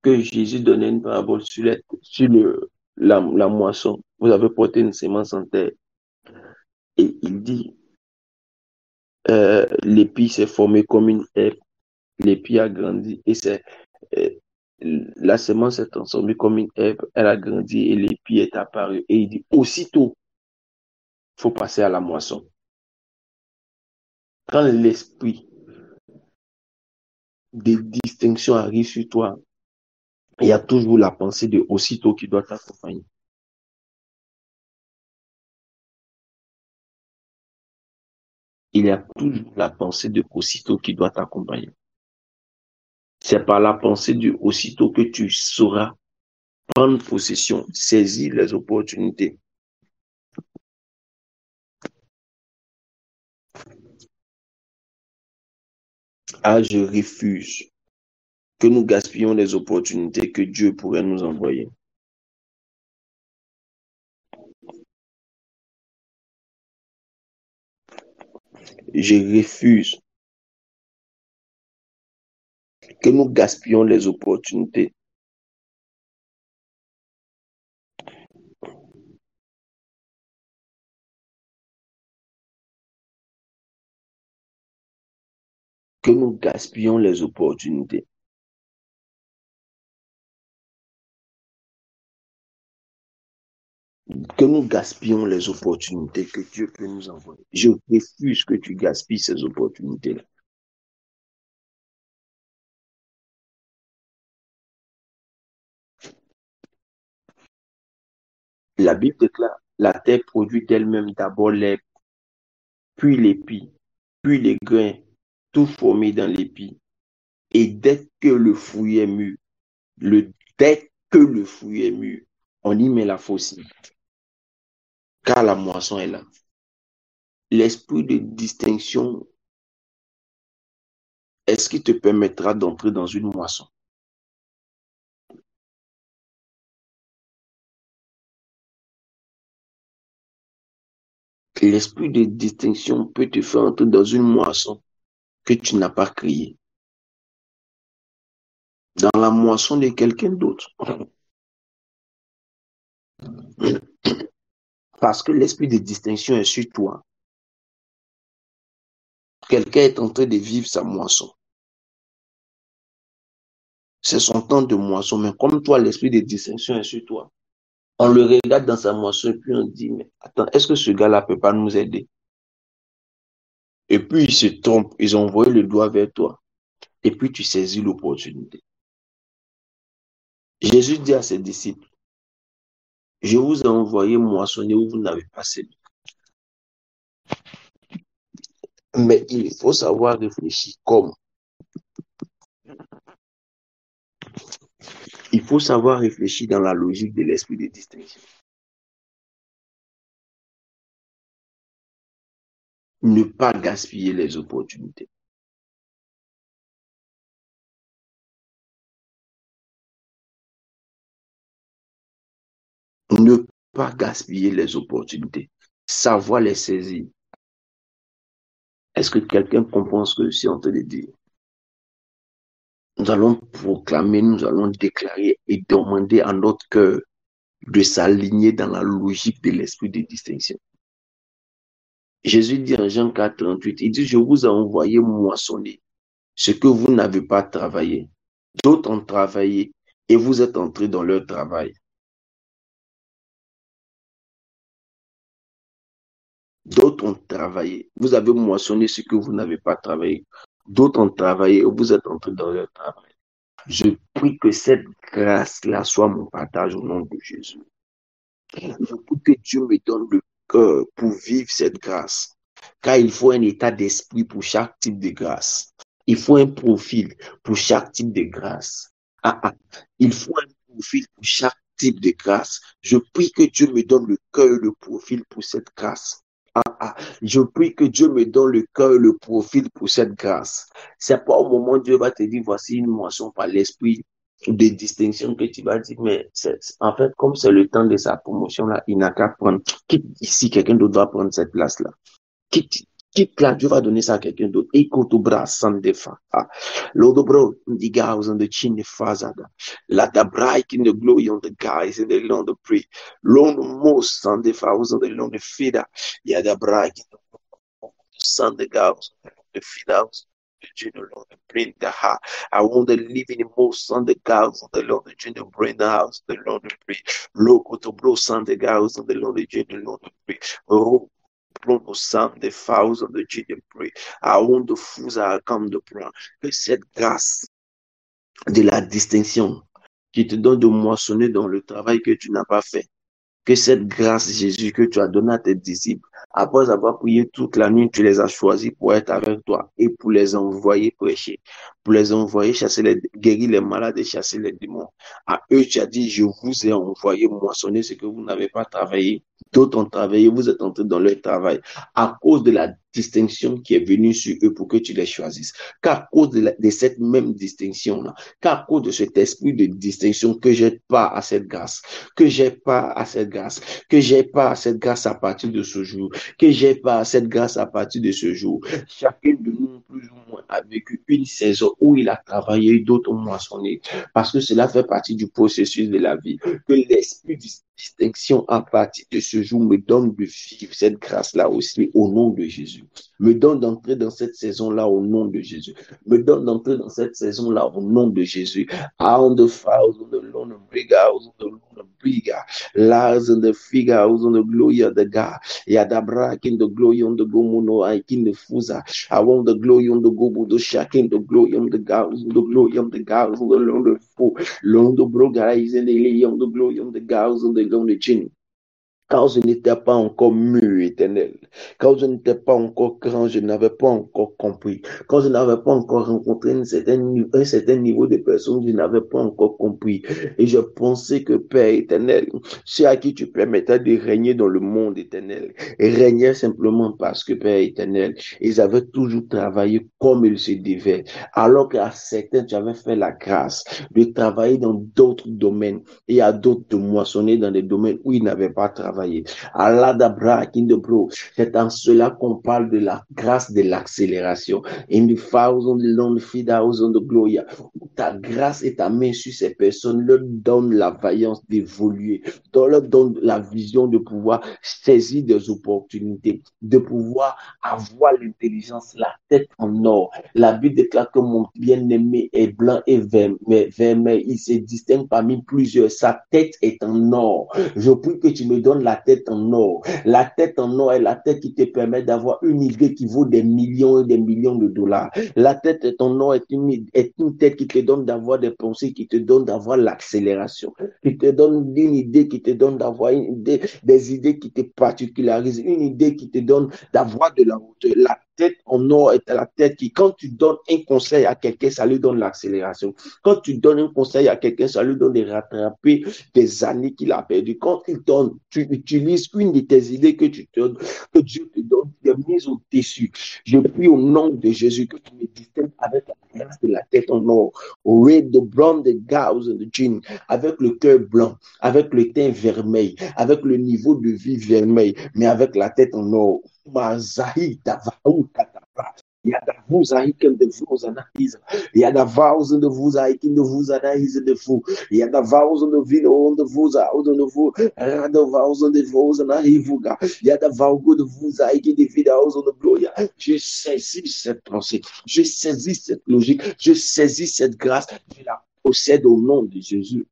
que Jésus donnait une parabole sur la moisson. Vous avez porté une semence en terre. Et il dit, l'épi s'est formé comme une herbe, l'épi a grandi et euh, la semence s'est transformée comme une herbe, elle a grandi et l'épi est apparu. Et il dit, aussitôt, il faut passer à la moisson. Quand l'esprit de distinction arrive sur toi, il y a toujours la pensée de aussitôt qui doit t'accompagner. Il y a toujours la pensée de aussitôt qui doit t'accompagner. C'est par la pensée de aussitôt que tu sauras prendre possession, saisir les opportunités. Ah, je refuse. que nous gaspillons les opportunités que Dieu pourrait nous envoyer. Je refuse que nous gaspillons les opportunités que nous gaspillons les opportunités que nous gaspillons les opportunités que Dieu peut nous envoyer. Je refuse que tu gaspilles ces opportunités-là. La Bible déclare, la terre produit d'elle-même d'abord l'herbe, puis l'épi, puis les grains, tout formé dans l'épi. Et dès que le fruit est mûr, on y met la faucille, car la moisson est là. L'esprit de distinction est ce qui te permettra d'entrer dans une moisson. L'esprit de distinction peut te faire entrer dans une moisson que tu n'as pas créée, dans la moisson de quelqu'un d'autre. Parce que l'esprit de distinction est sur toi. Quelqu'un est en train de vivre sa moisson. C'est son temps de moisson, mais comme toi, l'esprit de distinction est sur toi. On le regarde dans sa moisson et puis on dit, mais attends, est-ce que ce gars-là ne peut pas nous aider? Et puis ils se trompent, ils ont envoyé le doigt vers toi. Et puis tu saisis l'opportunité. Jésus dit à ses disciples, je vous ai envoyé moissonner où vous n'avez pas semé. Mais il faut savoir réfléchir comme. Il faut savoir réfléchir dans la logique de l'esprit de distinction. Ne pas gaspiller les opportunités. Ne pas gaspiller les opportunités. Savoir les saisir. Est-ce que quelqu'un comprend ce que je suis en train de dire? Nous allons proclamer, nous allons déclarer et demander à notre cœur de s'aligner dans la logique de l'esprit de distinction. Jésus dit en Jean 4, 38, il dit, je vous ai envoyé moissonner ce que vous n'avez pas travaillé. D'autres ont travaillé et vous êtes entrés dans leur travail. D'autres ont travaillé. Vous avez moissonné ce que vous n'avez pas travaillé. D'autres ont travaillé et vous êtes entrés dans leur travail. Je prie que cette grâce-là soit mon partage au nom de Jésus. Je prie que Dieu me donne le cœur pour vivre cette grâce. Car il faut un état d'esprit pour chaque type de grâce. Il faut un profil pour chaque type de grâce. Il faut un profil pour chaque type de grâce. Je prie que Dieu me donne le cœur et le profil pour cette grâce. Je prie que Dieu me donne le cœur et le profil pour cette grâce. C'est pas au moment où Dieu va te dire, voici une moisson par l'esprit de distinction que tu vas dire, mais en fait, comme c'est le temps de sa promotion là, il n'a qu'à prendre. Quitte ici, quelqu'un d'autre va prendre cette place là. Quitte là, Dieu va donner ça à quelqu'un d'autre. Écoute au bras sans défense. Lord bro, the guys on the chin the fazada. La da bright in the glory on the guys in the long the pray. Long the most on the fowls on the long the feeder. Yeah, the bright in the sun the guys the feeders. The Lord the bring the heart. I want to live in the most on the guys on the Lord the Junior bring the house. The Lord the pray. Loco to blow on the guys on the Lord the Junior Lord the pray. Au sang des fauses de Dieu de prier, à on de fous à comme de prendre, que cette grâce de la distinction qui te donne de moissonner dans le travail que tu n'as pas fait, que cette grâce, Jésus, que tu as donné à tes disciples, après avoir prié toute la nuit, tu les as choisis pour être avec toi et pour les envoyer prêcher, pour les envoyer guérir les malades et chasser les démons. À eux, tu as dit, je vous ai envoyé moissonner ce que vous n'avez pas travaillé. D'autres ont travaillé, vous êtes entrés dans leur travail à cause de la distinction qui est venue sur eux pour que tu les choisisses. Qu'à cause de cette même distinction-là, qu'à cause de cet esprit de distinction que j'ai pas à cette grâce, que j'ai pas à cette grâce, que j'ai pas à cette grâce à partir de ce jour, que j'ai pas à cette grâce à partir de ce jour. Chacun de nous, plus ou moins, a vécu une saison où il a travaillé, d'autres ont moissonné, parce que cela fait partie du processus de la vie, que l'esprit de distinction à partir de ce jour me donne de vivre cette grâce-là aussi au nom de Jésus. Me donne d'entrer dans cette saison-là au nom de Jésus. Me donne d'entrer dans cette saison-là au nom de Jésus. On the files, on the loan of big house, on the loan of bigger. Lies in the figures, on the glory of the God. Yadabra, in the glory on the gomono, I in the fuza. I want the glory on the gobo, the shack in the glory on the God, the glory on the God, on the loan of four. Loan the broga, is in the lay on the glory on the God, on the loan of chin. Quand je n'étais pas encore mûr, Éternel, quand je n'étais pas encore grand, je n'avais pas encore compris, quand je n'avais pas encore rencontré un certain niveau de personnes, je n'avais pas encore compris. Et je pensais que, Père éternel, ceux à qui tu permettais de régner dans le monde éternel, et régnaient simplement parce que, Père éternel, ils avaient toujours travaillé comme il se devait, alors qu'à certains, tu avais fait la grâce de travailler dans d'autres domaines et à d'autres de moissonner dans des domaines où ils n'avaient pas travaillé. C'est en cela qu'on parle de la grâce de l'accélération. In the thousand long feet thousand glory. Ta grâce et ta main sur ces personnes leur donne la vaillance d'évoluer, leur donne la vision de pouvoir saisir des opportunités, de pouvoir avoir l'intelligence, la tête en or. La Bible déclare que mon bien-aimé est blanc et vermeil. Il se distingue parmi plusieurs. Sa tête est en or. Je prie que tu me donnes la tête en or. La tête en or est la tête qui te permet d'avoir une idée qui vaut des millions et des millions de dollars. La tête en or est une tête qui te donne d'avoir des pensées, qui te donne d'avoir l'accélération, qui te donne une idée, qui te donne d'avoir des idées qui te particularisent, une idée qui te donne d'avoir de la hauteur. La tête en or est la tête qui, quand tu donnes un conseil à quelqu'un, ça lui donne l'accélération. Quand tu donnes un conseil à quelqu'un, ça lui donne de rattraper des années qu'il a perdues. Quand tu utilises une de tes idées que tu te donnes, que Dieu te donne, tu es mise au-dessus. Je prie au nom de Jésus que tu me distingues avec la grâce de la tête en or, red, the brown, the gauze, the jean, avec le cœur blanc, avec le teint vermeil, avec le niveau de vie vermeil, mais avec la tête en or. Mazahi, Tavaou, Katapa. Yadavuza hiken de vous analyse. Yadavausen de vous hiken de vous analyse de vous. Yadavausen de vino de vous out de vous. Radavausen de vous anarivuga. Yadavaugo de vous hiken de vidausen de gloria. Je saisis cette pensée. Je saisis cette logique. Je saisis cette grâce. Je la possède au nom de Jésus.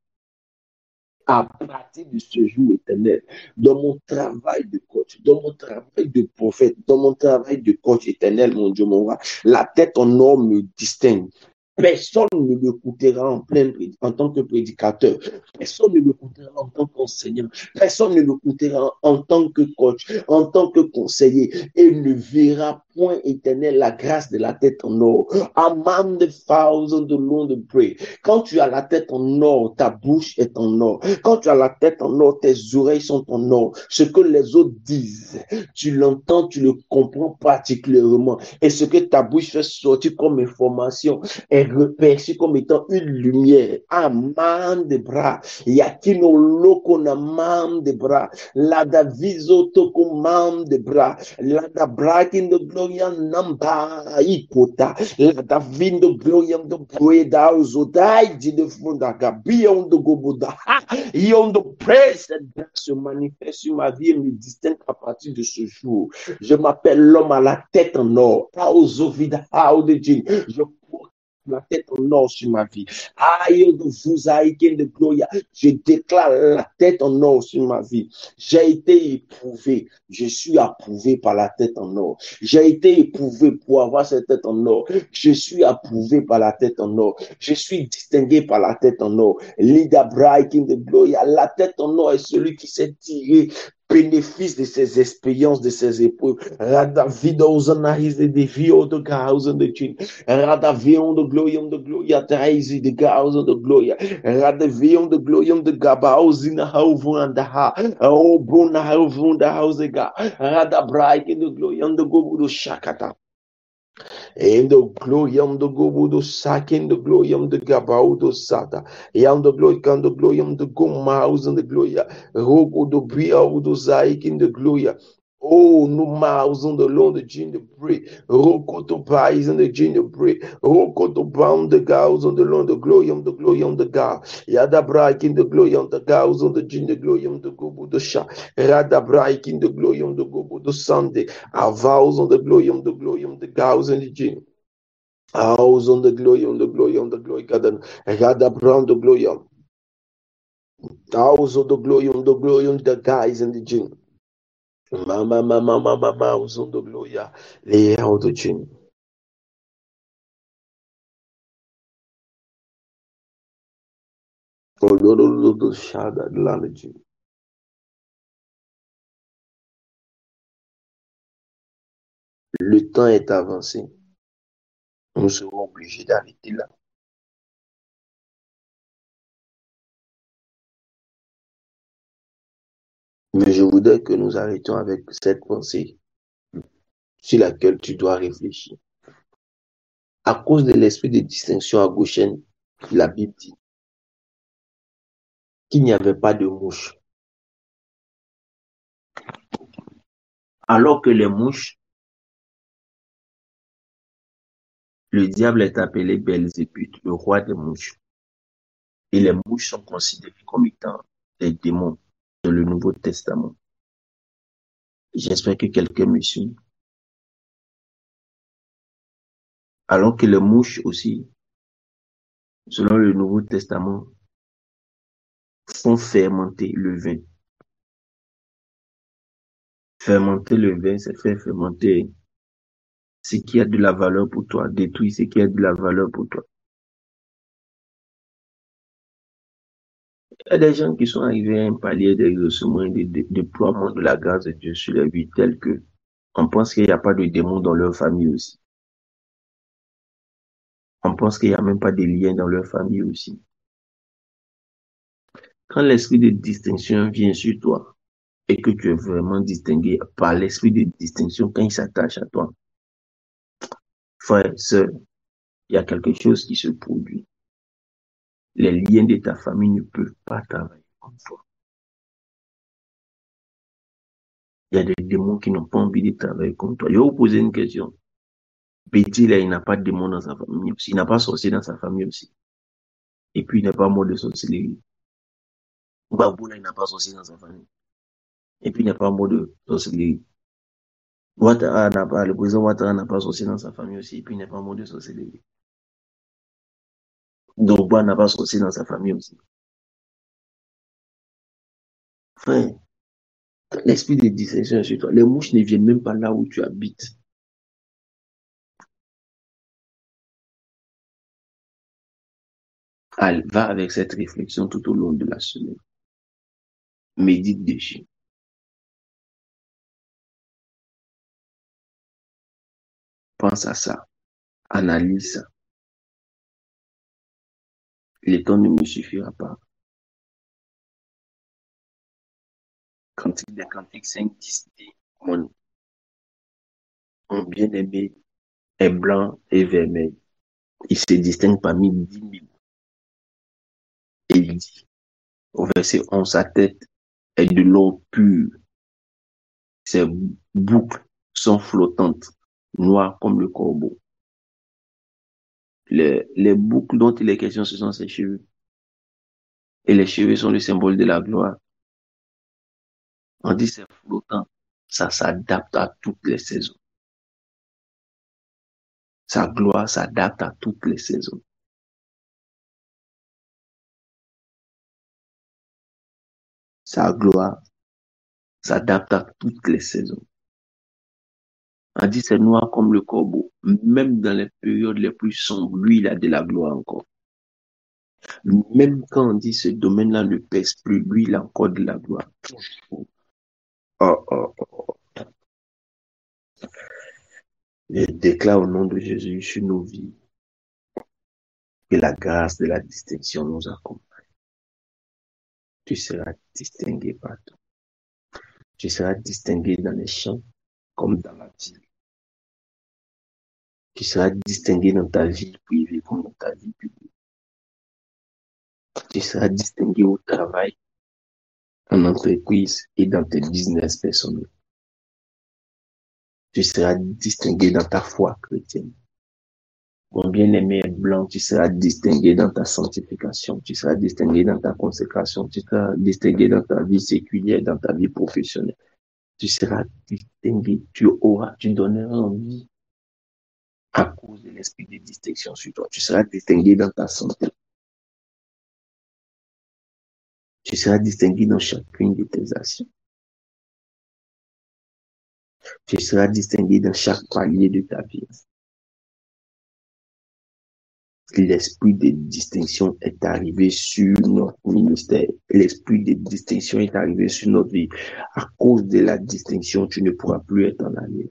À partir de ce jour éternel, dans mon travail de coach, dans mon travail de prophète, dans mon travail de coach éternel, mon Dieu, mon roi, la tête en or me distingue. Personne ne me coûtera en tant que prédicateur. Personne ne me coûtera en tant qu'enseignant. Personne ne me coûtera en tant que coach, en tant que conseiller. Et ne verra point éternel la grâce de la tête en or. Among the thousands de long de pray. Quand tu as la tête en or, ta bouche est en or. Quand tu as la tête en or, tes oreilles sont en or. Ce que les autres disent, tu l'entends, tu le comprends particulièrement. Et ce que ta bouche fait sortir comme information est reperçu comme étant une lumière. Aman de bras. Yakino loko na mam de bras. La da viso toko mam de bras. La da brakin de gloria namba ikota. La da vin de gloria de breda uzodai di de fundaga. Beyond de goboda. Yon de praise se manifeste sur ma vie et me distingue à partir de ce jour. Je m'appelle l'homme à la tête en or. Je la tête en or sur ma vie. Je déclare la tête en or sur ma vie. J'ai été éprouvé. Je suis approuvé par la tête en or. J'ai été éprouvé pour avoir cette tête en or. Je suis approuvé par la tête en or. Je suis distingué par la tête en or. Leader Bright in the glory. La tête en or est celui qui s'est tiré bénéfice de ces expériences, de ces épreuves. Rada vida usando de devio de causa de Jin. Rada viam de gloria, traise de causa de gloria. Rada viam de gloria de gabauzina hauvunda ha. O buna hauvunda hausega. Rada braik de gloria de gobu do shakata. In the glory, the gobu do sakin, the glory, the gabau do sata. Yam the glory, can the glory, the gomaus and the glory. Rogo do bria do zaik in the glory. Oh, no mouse on the long the gin the bray. Roko to pies and the gin the bray. Roko to bound the gals on the long the glory, the glory on the gal. Yada break in the glory on the gals on the gin the glory on the gobu do sha. Rada break in the glory on the gobu do Sunday. Our vows on the glory, the gals and the gin. House on the glory, God, Rada brown the glory. House on the glory, the guys and the gin. Mama, house on the glory. Lay out the gin. Oh, Lord, shada de la gin. Le temps est avancé. Nous serons obligés d'arrêter là. Mais je voudrais que nous arrêtions avec cette pensée sur laquelle tu dois réfléchir. À cause de l'esprit de distinction à Goshen, la Bible dit qu'il n'y avait pas de mouches. Alors que les mouches, le diable est appelé Belzébuth, le roi des mouches. Et les mouches sont considérées comme étant des démons dans le Nouveau Testament. J'espère que quelqu'un me suit. Alors que les mouches aussi, selon le Nouveau Testament, font fermenter le vin. Fermenter le vin, c'est faire fermenter ce qui a de la valeur pour toi, détruire ce qui a de la valeur pour toi. Il y a des gens qui sont arrivés à un palier d'exaucement et de déploiement de la grâce de Dieu sur la vie tel que on pense qu'il n'y a pas de démons dans leur famille aussi. On pense qu'il n'y a même pas de liens dans leur famille aussi. Quand l'esprit de distinction vient sur toi et que tu es vraiment distingué par l'esprit de distinction quand il s'attache à toi, frère, sœur, il y a quelque chose qui se produit. Les liens de ta famille ne peuvent pas travailler comme toi. Il y a des démons qui n'ont pas envie de travailler comme toi. Je vais vous poser une question. Petit, là, il n'a pas de démon dans sa famille aussi. Il n'a pas sorcier dans sa famille aussi. Et puis, il n'est pas mort de sorcellerie. Babou, là, il n'a pas sorcier dans sa famille. Et puis, il n'y a pas mot de sorcellerie. Le président Ouattara n'a pas sorcier dans sa famille aussi. Et puis, il n'y a pas mot de sorcellerie. Drogba n'a pas sorcier dans sa famille aussi. Frère, l'esprit de distinction sur toi. Les mouches ne viennent même pas là où tu habites. Allez, va avec cette réflexion tout au long de la semaine. Médite dessus. Pense à ça. Analyse ça. Le temps ne me suffira pas. Cantique des Cantiques 5, 10 dit, mon bien-aimé est blanc et vermeil. Il se distingue parmi 10 000. Et il dit, au verset 11, sa tête est de l'or pur. Ses boucles sont flottantes, noires comme le corbeau. Les boucles dont il est question, ce sont ses cheveux. Et les cheveux sont le symbole de la gloire. On dit c'est flottant. Ça s'adapte à toutes les saisons. Sa gloire s'adapte à toutes les saisons. Sa gloire s'adapte à toutes les saisons. On dit c'est noir comme le corbeau. Même dans les périodes les plus sombres, lui, il a de la gloire encore. Même quand on dit ce domaine-là ne pèse plus, lui, il a encore de la gloire. Oh, oh, oh. Je déclare au nom de Jésus sur nos vies que la grâce de la distinction nous accompagne. Tu seras distingué partout. Tu seras distingué dans les champs comme dans la ville. Tu seras distingué dans ta vie privée comme dans ta vie publique. Tu seras distingué au travail, en entreprise et dans tes business personnels. Tu seras distingué dans ta foi chrétienne. Mon bien-aimé blanc, tu seras distingué dans ta sanctification, tu seras distingué dans ta consécration, tu seras distingué dans ta vie séculière, dans ta vie professionnelle. Tu seras distingué, tu donneras envie à cause de l'esprit de distinction sur toi. Tu seras distingué dans ta santé. Tu seras distingué dans chacune de tes actions. Tu seras distingué dans chaque palier de ta vie. L'esprit de distinction est arrivé sur notre ministère. L'esprit de distinction est arrivé sur notre vie. À cause de la distinction, tu ne pourras plus être en arrière.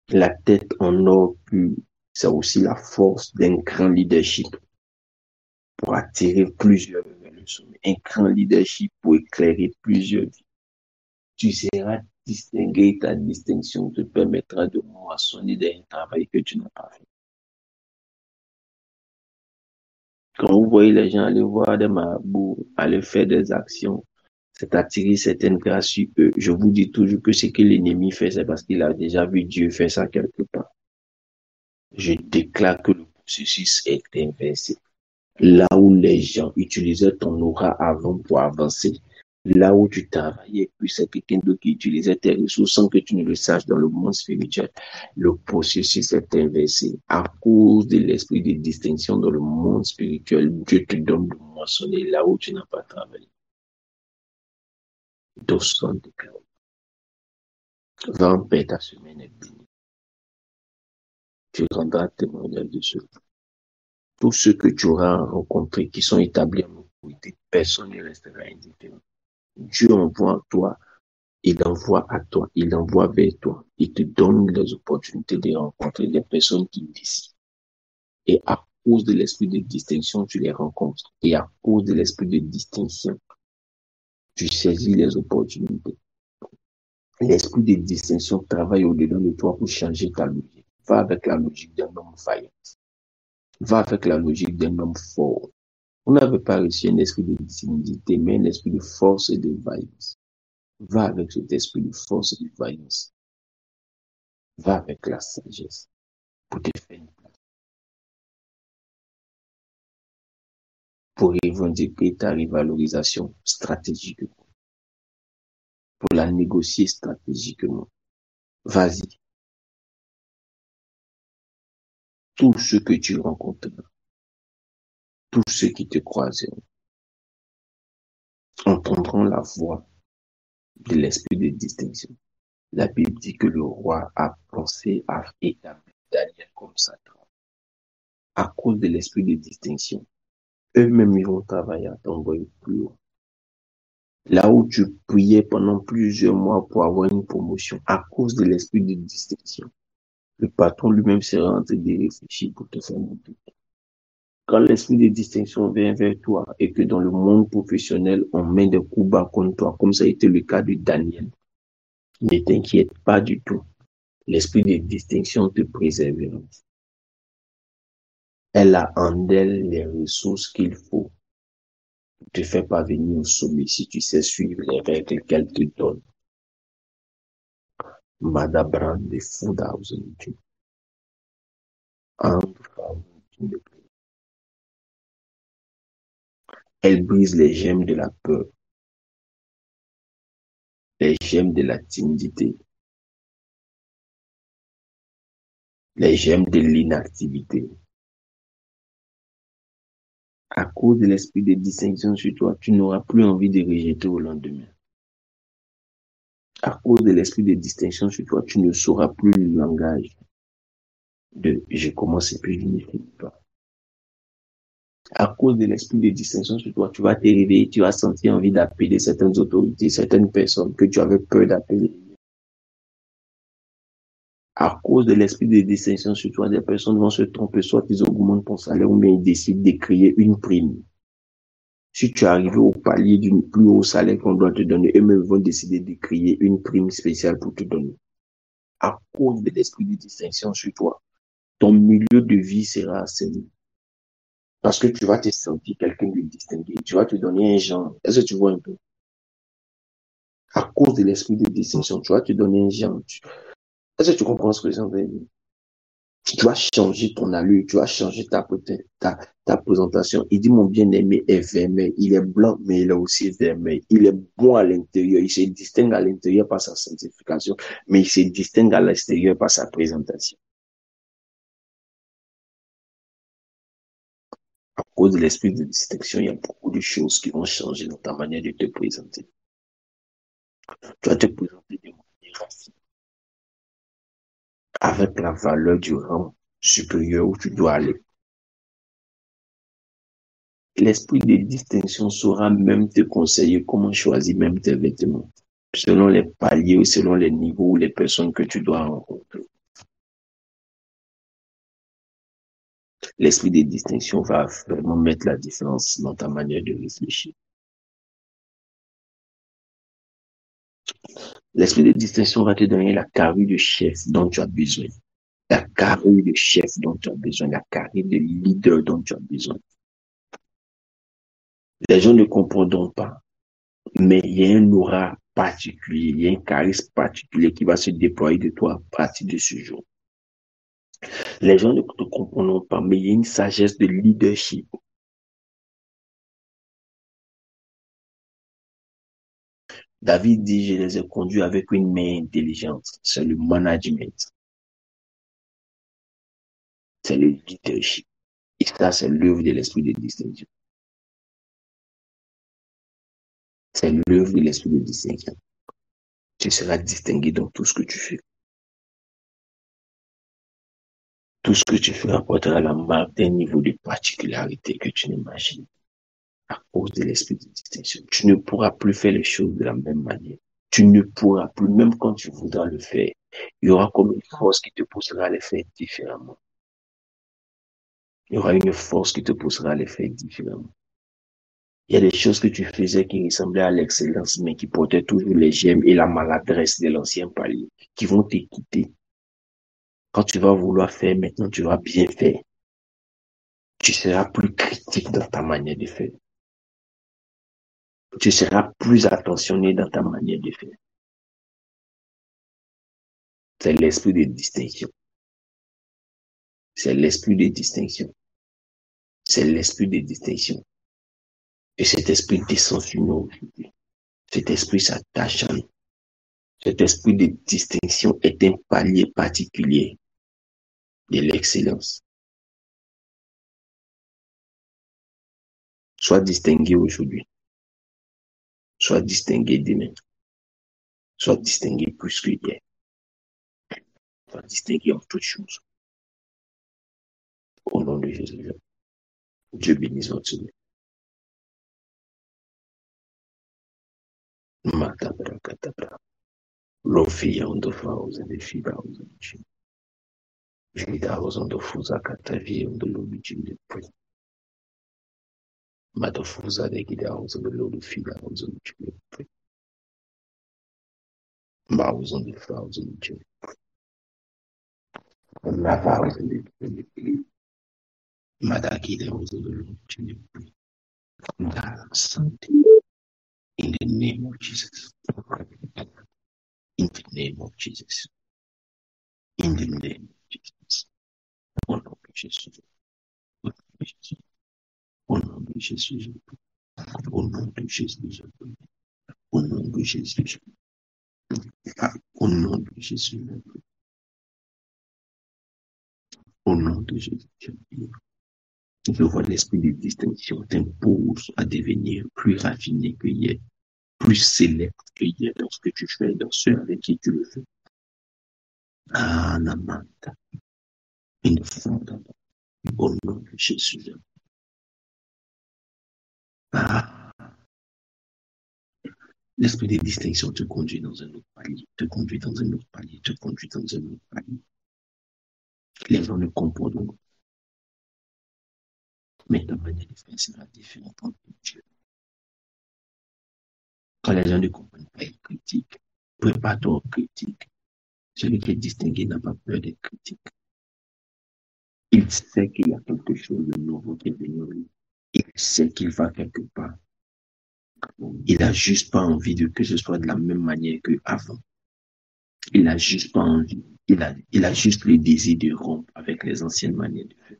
La tête en or pur, c'est aussi la force d'un grand leadership pour attirer plusieurs vers le sommet. Un grand leadership pour éclairer plusieurs vies. Tu seras distingué, ta distinction te permettra de moissonner d'un travail que tu n'as pas fait. Quand vous voyez les gens aller voir des marabouts, aller faire des actions, c'est attirer certaines grâces sur eux. Je vous dis toujours que ce que l'ennemi fait, c'est parce qu'il a déjà vu Dieu faire ça quelque part. Je déclare que le processus est inversé. Là où les gens utilisaient ton aura avant pour avancer, là où tu travaillais, puis c'est quelqu'un d'autre qui utilisait tes ressources sans que tu ne le saches dans le monde spirituel. Le processus est inversé. À cause de l'esprit de distinction dans le monde spirituel, Dieu te donne de moissonner là où tu n'as pas travaillé. Va en paix, ta semaine est bénie. Tu rendras témoignage de cela. Tous ceux que tu auras rencontrés qui sont établis en autorité, personne ne restera indifférent. Dieu envoie à toi, il envoie à toi, il envoie vers toi. Il te donne les opportunités de rencontrer des personnes qui décident. Et à cause de l'esprit de distinction, tu les rencontres. Et à cause de l'esprit de distinction, tu saisis les opportunités. L'esprit de distinction travaille au-dedans de toi pour changer ta logique. Va avec la logique d'un homme vaillant. Va avec la logique d'un homme fort. On n'avait pas reçu un esprit de timidité, mais un esprit de force et de vaillance. Va avec cet esprit de force et de vaillance. Va avec la sagesse pour te faire une place. Pour revendiquer ta revalorisation stratégiquement. Pour la négocier stratégiquement. Vas-y. Tous ceux que tu rencontreras, tous ceux qui te croiseront, entendront la voix de l'esprit de distinction. La Bible dit que le roi a pensé à établir Daniel comme Satan. À cause de l'esprit de distinction, eux-mêmes ils vont travailler à t'envoyer plus haut. Là où tu priais pendant plusieurs mois pour avoir une promotion, à cause de l'esprit de distinction, le patron lui-même sera en train de réfléchir pour te faire monter. Quand l'esprit de distinction vient vers toi et que dans le monde professionnel, on met des coups bas contre toi, comme ça a été le cas de Daniel, ne t'inquiète pas du tout. L'esprit de distinction te préservera. Elle a en elle les ressources qu'il faut pour te faire parvenir au sommet si tu sais suivre les règles qu'elle te donne. Madabran de Foudhausen. Elle brise les gemmes de la peur, les gemmes de la timidité, les gemmes de l'inactivité. À cause de l'esprit de distinction sur toi, tu n'auras plus envie de rejeter au lendemain. À cause de l'esprit de distinction sur toi, tu ne sauras plus le langage de je commence et puis je ne finis pas. À cause de l'esprit de distinction sur toi, tu vas te réveiller, tu vas sentir envie d'appeler certaines autorités, certaines personnes que tu avais peur d'appeler. À cause de l'esprit de distinction sur toi, des personnes vont se tromper, soit ils augmentent ton salaire ou bien ils décident de créer une prime. Si tu es arrivé au palier du plus haut salaire qu'on doit te donner, eux-mêmes vont décider de créer une prime spéciale pour te donner. À cause de l'esprit de distinction sur toi, ton milieu de vie sera assaini. Parce que tu vas te sentir quelqu'un de distingué. Tu vas te donner un genre. Est-ce que tu vois un peu? À cause de l'esprit de distinction, tu vas te donner un genre. Est-ce que tu comprends ce que je veux dire? Tu vas changer ton allure, tu vas changer ta présentation. Il dit, mon bien-aimé est vermeil. Il est blanc, mais il est aussi vermeil. Il est bon à l'intérieur. Il se distingue à l'intérieur par sa sanctification, mais il se distingue à l'extérieur par sa présentation. À cause de l'esprit de distinction, il y a beaucoup de choses qui vont changer dans ta manière de te présenter. Tu vas te présenter de manière raffinée, avec la valeur du rang supérieur où tu dois aller. L'esprit de distinction saura même te conseiller comment choisir même tes vêtements, selon les paliers ou selon les niveaux ou les personnes que tu dois rencontrer. L'esprit de distinction va vraiment mettre la différence dans ta manière de réfléchir. L'esprit de distinction va te donner la carrure de chef dont tu as besoin. La carrure de chef dont tu as besoin, la carrure de leader dont tu as besoin. Les gens ne comprendront pas, mais il y a un aura particulier, il y a un charisme particulier qui va se déployer de toi à partir de ce jour. Les gens ne te comprendront pas, mais il y a une sagesse de leadership. David dit, je les ai conduits avec une main intelligente. C'est le management. C'est le leadership. Et ça, c'est l'œuvre de l'esprit de distinction. C'est l'œuvre de l'esprit de distinction. Tu seras distingué dans tout ce que tu fais. Tout ce que tu fais apportera la marque d'un niveau de particularité que tu n'imagines. À cause de l'esprit de distinction, tu ne pourras plus faire les choses de la même manière. Tu ne pourras plus, même quand tu voudras le faire, il y aura comme une force qui te poussera à le faire différemment. Il y aura une force qui te poussera à le faire différemment. Il y a des choses que tu faisais qui ressemblaient à l'excellence, mais qui portaient toujours les gemmes et la maladresse de l'ancien palier, qui vont te quitter. Quand tu vas vouloir faire, maintenant tu vas bien faire. Tu seras plus critique dans ta manière de faire. Tu seras plus attentionné dans ta manière de faire. C'est l'esprit de distinction. C'est l'esprit de distinction. C'est l'esprit de distinction. Et cet esprit descend sur nous aujourd'hui. Cet esprit s'attache à nous. Cet esprit de distinction est un palier particulier de l'excellence. Sois distingué aujourd'hui. Sois distingué demain. Sois distingué plus que hier. Sois distingué en toutes choses. Au nom de Jésus. Dieu bénisse votre nom. Matabra katabra. Lofia ondofa ozende fiba ozende. Vida ozende fuza katavia ondolo bijinde pri. Matofuza de gida ozende lolo fiba ozende jinde pri. Ma ozende fa ozende jinde. Lava ozende jinde pri. Madakide ozende lolo jinde pri. Santé. In the name of Jesus. In the name of Jesus. In the name of Jesus. Au nom de Jésus. Au nom de Jésus. Au nom de Jésus. Au nom de Jésus. Au nom de Jésus. Au nom de Jésus. Au nom de Jésus. Je vois l'esprit de distinction t'impose à devenir plus raffiné que hier, plus célèbre que hier dans ce que tu fais, dans ceux avec qui tu le fais. Ah, Namanta. Une fondamenta. Au nom de Jésus. Ah, l'esprit de distinction te conduit dans un autre palier, te conduit dans un autre palier, te conduit dans un autre palier. Les gens ne comprendront. Mais ta manière de faire sera différente entre Dieu. Quand les gens ne comprennent pas, ils critiquent. Prépare-toi aux critiques. Celui qui est distingué n'a pas peur des critiques. Il sait qu'il y a quelque chose de nouveau qui est venu. Il sait qu'il va quelque part. Il n'a juste pas envie de que ce soit de la même manière qu'avant. Il n'a juste pas envie. Il a juste le désir de rompre avec les anciennes manières de faire.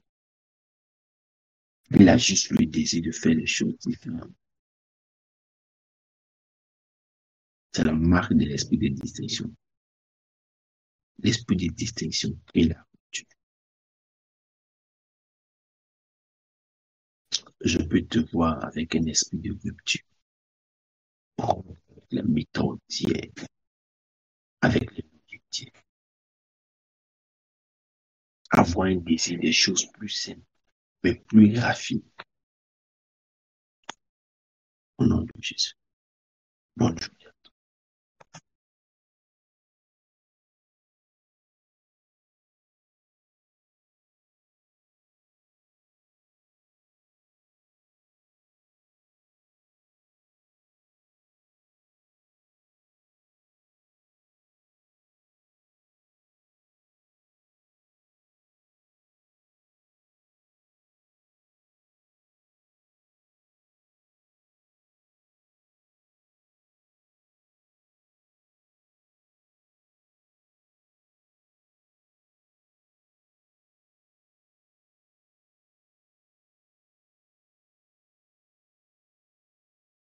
Il a juste le désir de faire les choses différentes. C'est la marque de l'esprit de distinction. L'esprit de distinction est là. Je peux te voir avec un esprit de rupture. Prendre la méthode d'hier avec les objectifs. Avoir un désir des choses plus simples, mais plus raffinées. Au nom de Jésus. Bonne journée.